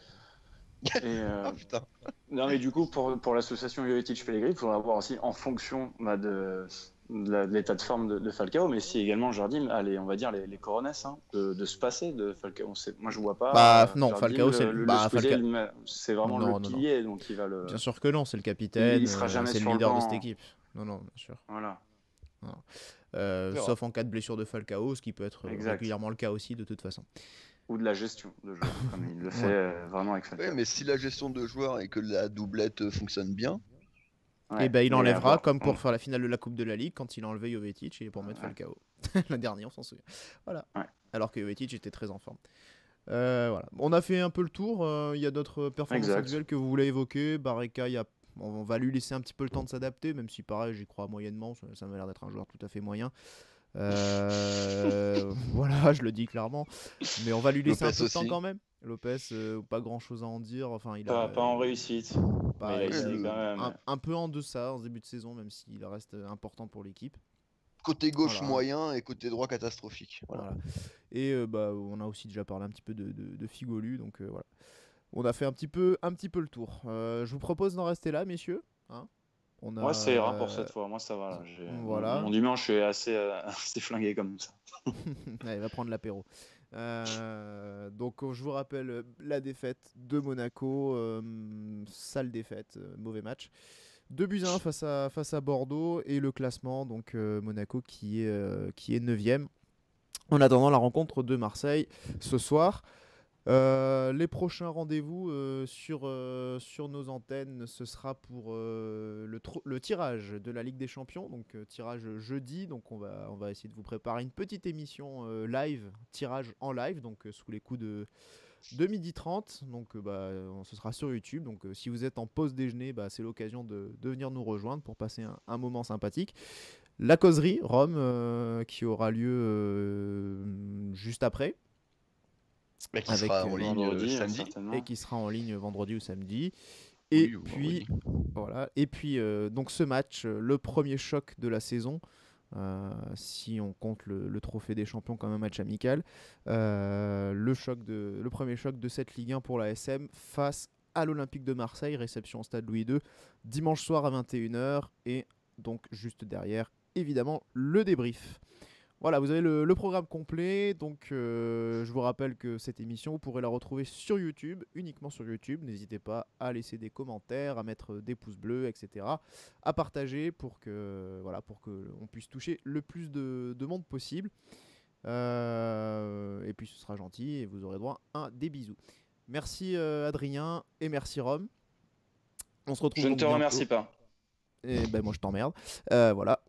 Et, Ah putain. non, mais du coup, pour l'association Jovetic-Pellegrini, il faudra voir aussi en fonction de l'état de forme de Falcao, mais si également Jardim a on va dire les coronets, hein, de se passer de Falcao. Moi, je vois pas Bah non, Jardim Falcao c'est le squeezer, c'est vraiment le non, non, non. pilier, donc Bien sûr que non, c'est le capitaine, il sera jamais c'est le sur le leader de banc. cette équipe. Non, non, bien sûr. Voilà. Non. Sauf en cas de blessure de Falcao, ce qui peut être régulièrement le cas aussi de toute façon. Ou de la gestion de joueurs, comme il le fait vraiment avec Falcao. Ouais, mais si la gestion de joueurs et que la doublette fonctionne bien, et ben il enlèvera, comme pour faire la finale de la Coupe de la Ligue, quand il a enlevé Jovetic et pour mettre Falcao. La dernière, on s'en souvient. Voilà. Ouais. Alors que Jovetic était très en forme. Voilà. On a fait un peu le tour. Il y a d'autres performances actuelles que vous voulez évoquer. Barreca, on va lui laisser un petit peu le temps de s'adapter, même si pareil, j'y crois moyennement. Ça m'a l'air d'être un joueur tout à fait moyen. Voilà, je le dis clairement. Mais on va lui laisser Lopez un peu de temps aussi. quand même. Lopez, pas grand chose à en dire. Enfin, pas en réussite. Il a essayé quand même. un peu en deçà en début de saison, même s'il reste important pour l'équipe. Côté gauche moyen et côté droit catastrophique. Voilà. Et on a aussi déjà parlé un petit peu de Figolu, donc voilà. On a fait un petit peu le tour. Je vous propose d'en rester là, messieurs. Hein, moi, c'est rare pour cette fois. Moi, ça va. Voilà. Mon dimanche, je suis assez flingué comme ça. Il va prendre l'apéro. Donc, je vous rappelle la défaite de Monaco. Sale défaite, mauvais match. 2-1 face à Bordeaux, et le classement, donc Monaco qui est 9e. En attendant la rencontre de Marseille ce soir. Les prochains rendez-vous sur nos antennes, ce sera pour le tirage de la Ligue des Champions, donc tirage jeudi. Donc on va essayer de vous préparer une petite émission live, tirage en live, donc sous les coups de 12h30. Donc ce sera sur YouTube. Donc si vous êtes en pause déjeuner, c'est l'occasion de venir nous rejoindre pour passer un moment sympathique. La causerie Rome qui aura lieu juste après. Qui sera en ligne samedi. Et qui sera en ligne vendredi ou samedi. Et puis donc ce match, le premier choc de la saison, si on compte le trophée des champions comme un match amical, le premier choc de cette Ligue 1 pour la SM face à l'Olympique de Marseille, réception au stade Louis II, dimanche soir à 21h, et donc juste derrière, évidemment, le débrief. Voilà, vous avez le programme complet. Donc je vous rappelle que cette émission, vous pourrez la retrouver sur YouTube, uniquement sur YouTube. N'hésitez pas à laisser des commentaires, à mettre des pouces bleus, etc. À partager pour que on puisse toucher le plus de monde possible. Et puis ce sera gentil et vous aurez droit à des bisous. Merci Adrien et merci Rome. On se retrouve. Je ne te remercie pas. Et moi je t'emmerde. Voilà.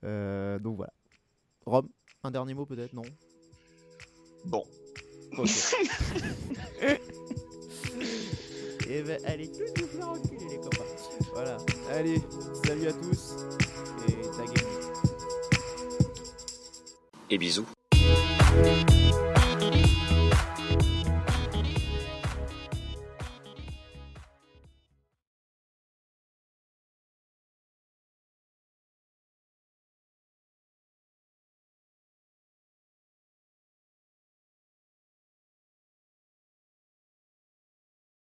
Donc voilà. Rome, un dernier mot peut-être, non? Bon. Ok. Et ben allez, tous vous faire enculer les copains. Voilà. Allez, salut à tous et taguez-nous. Et bisous.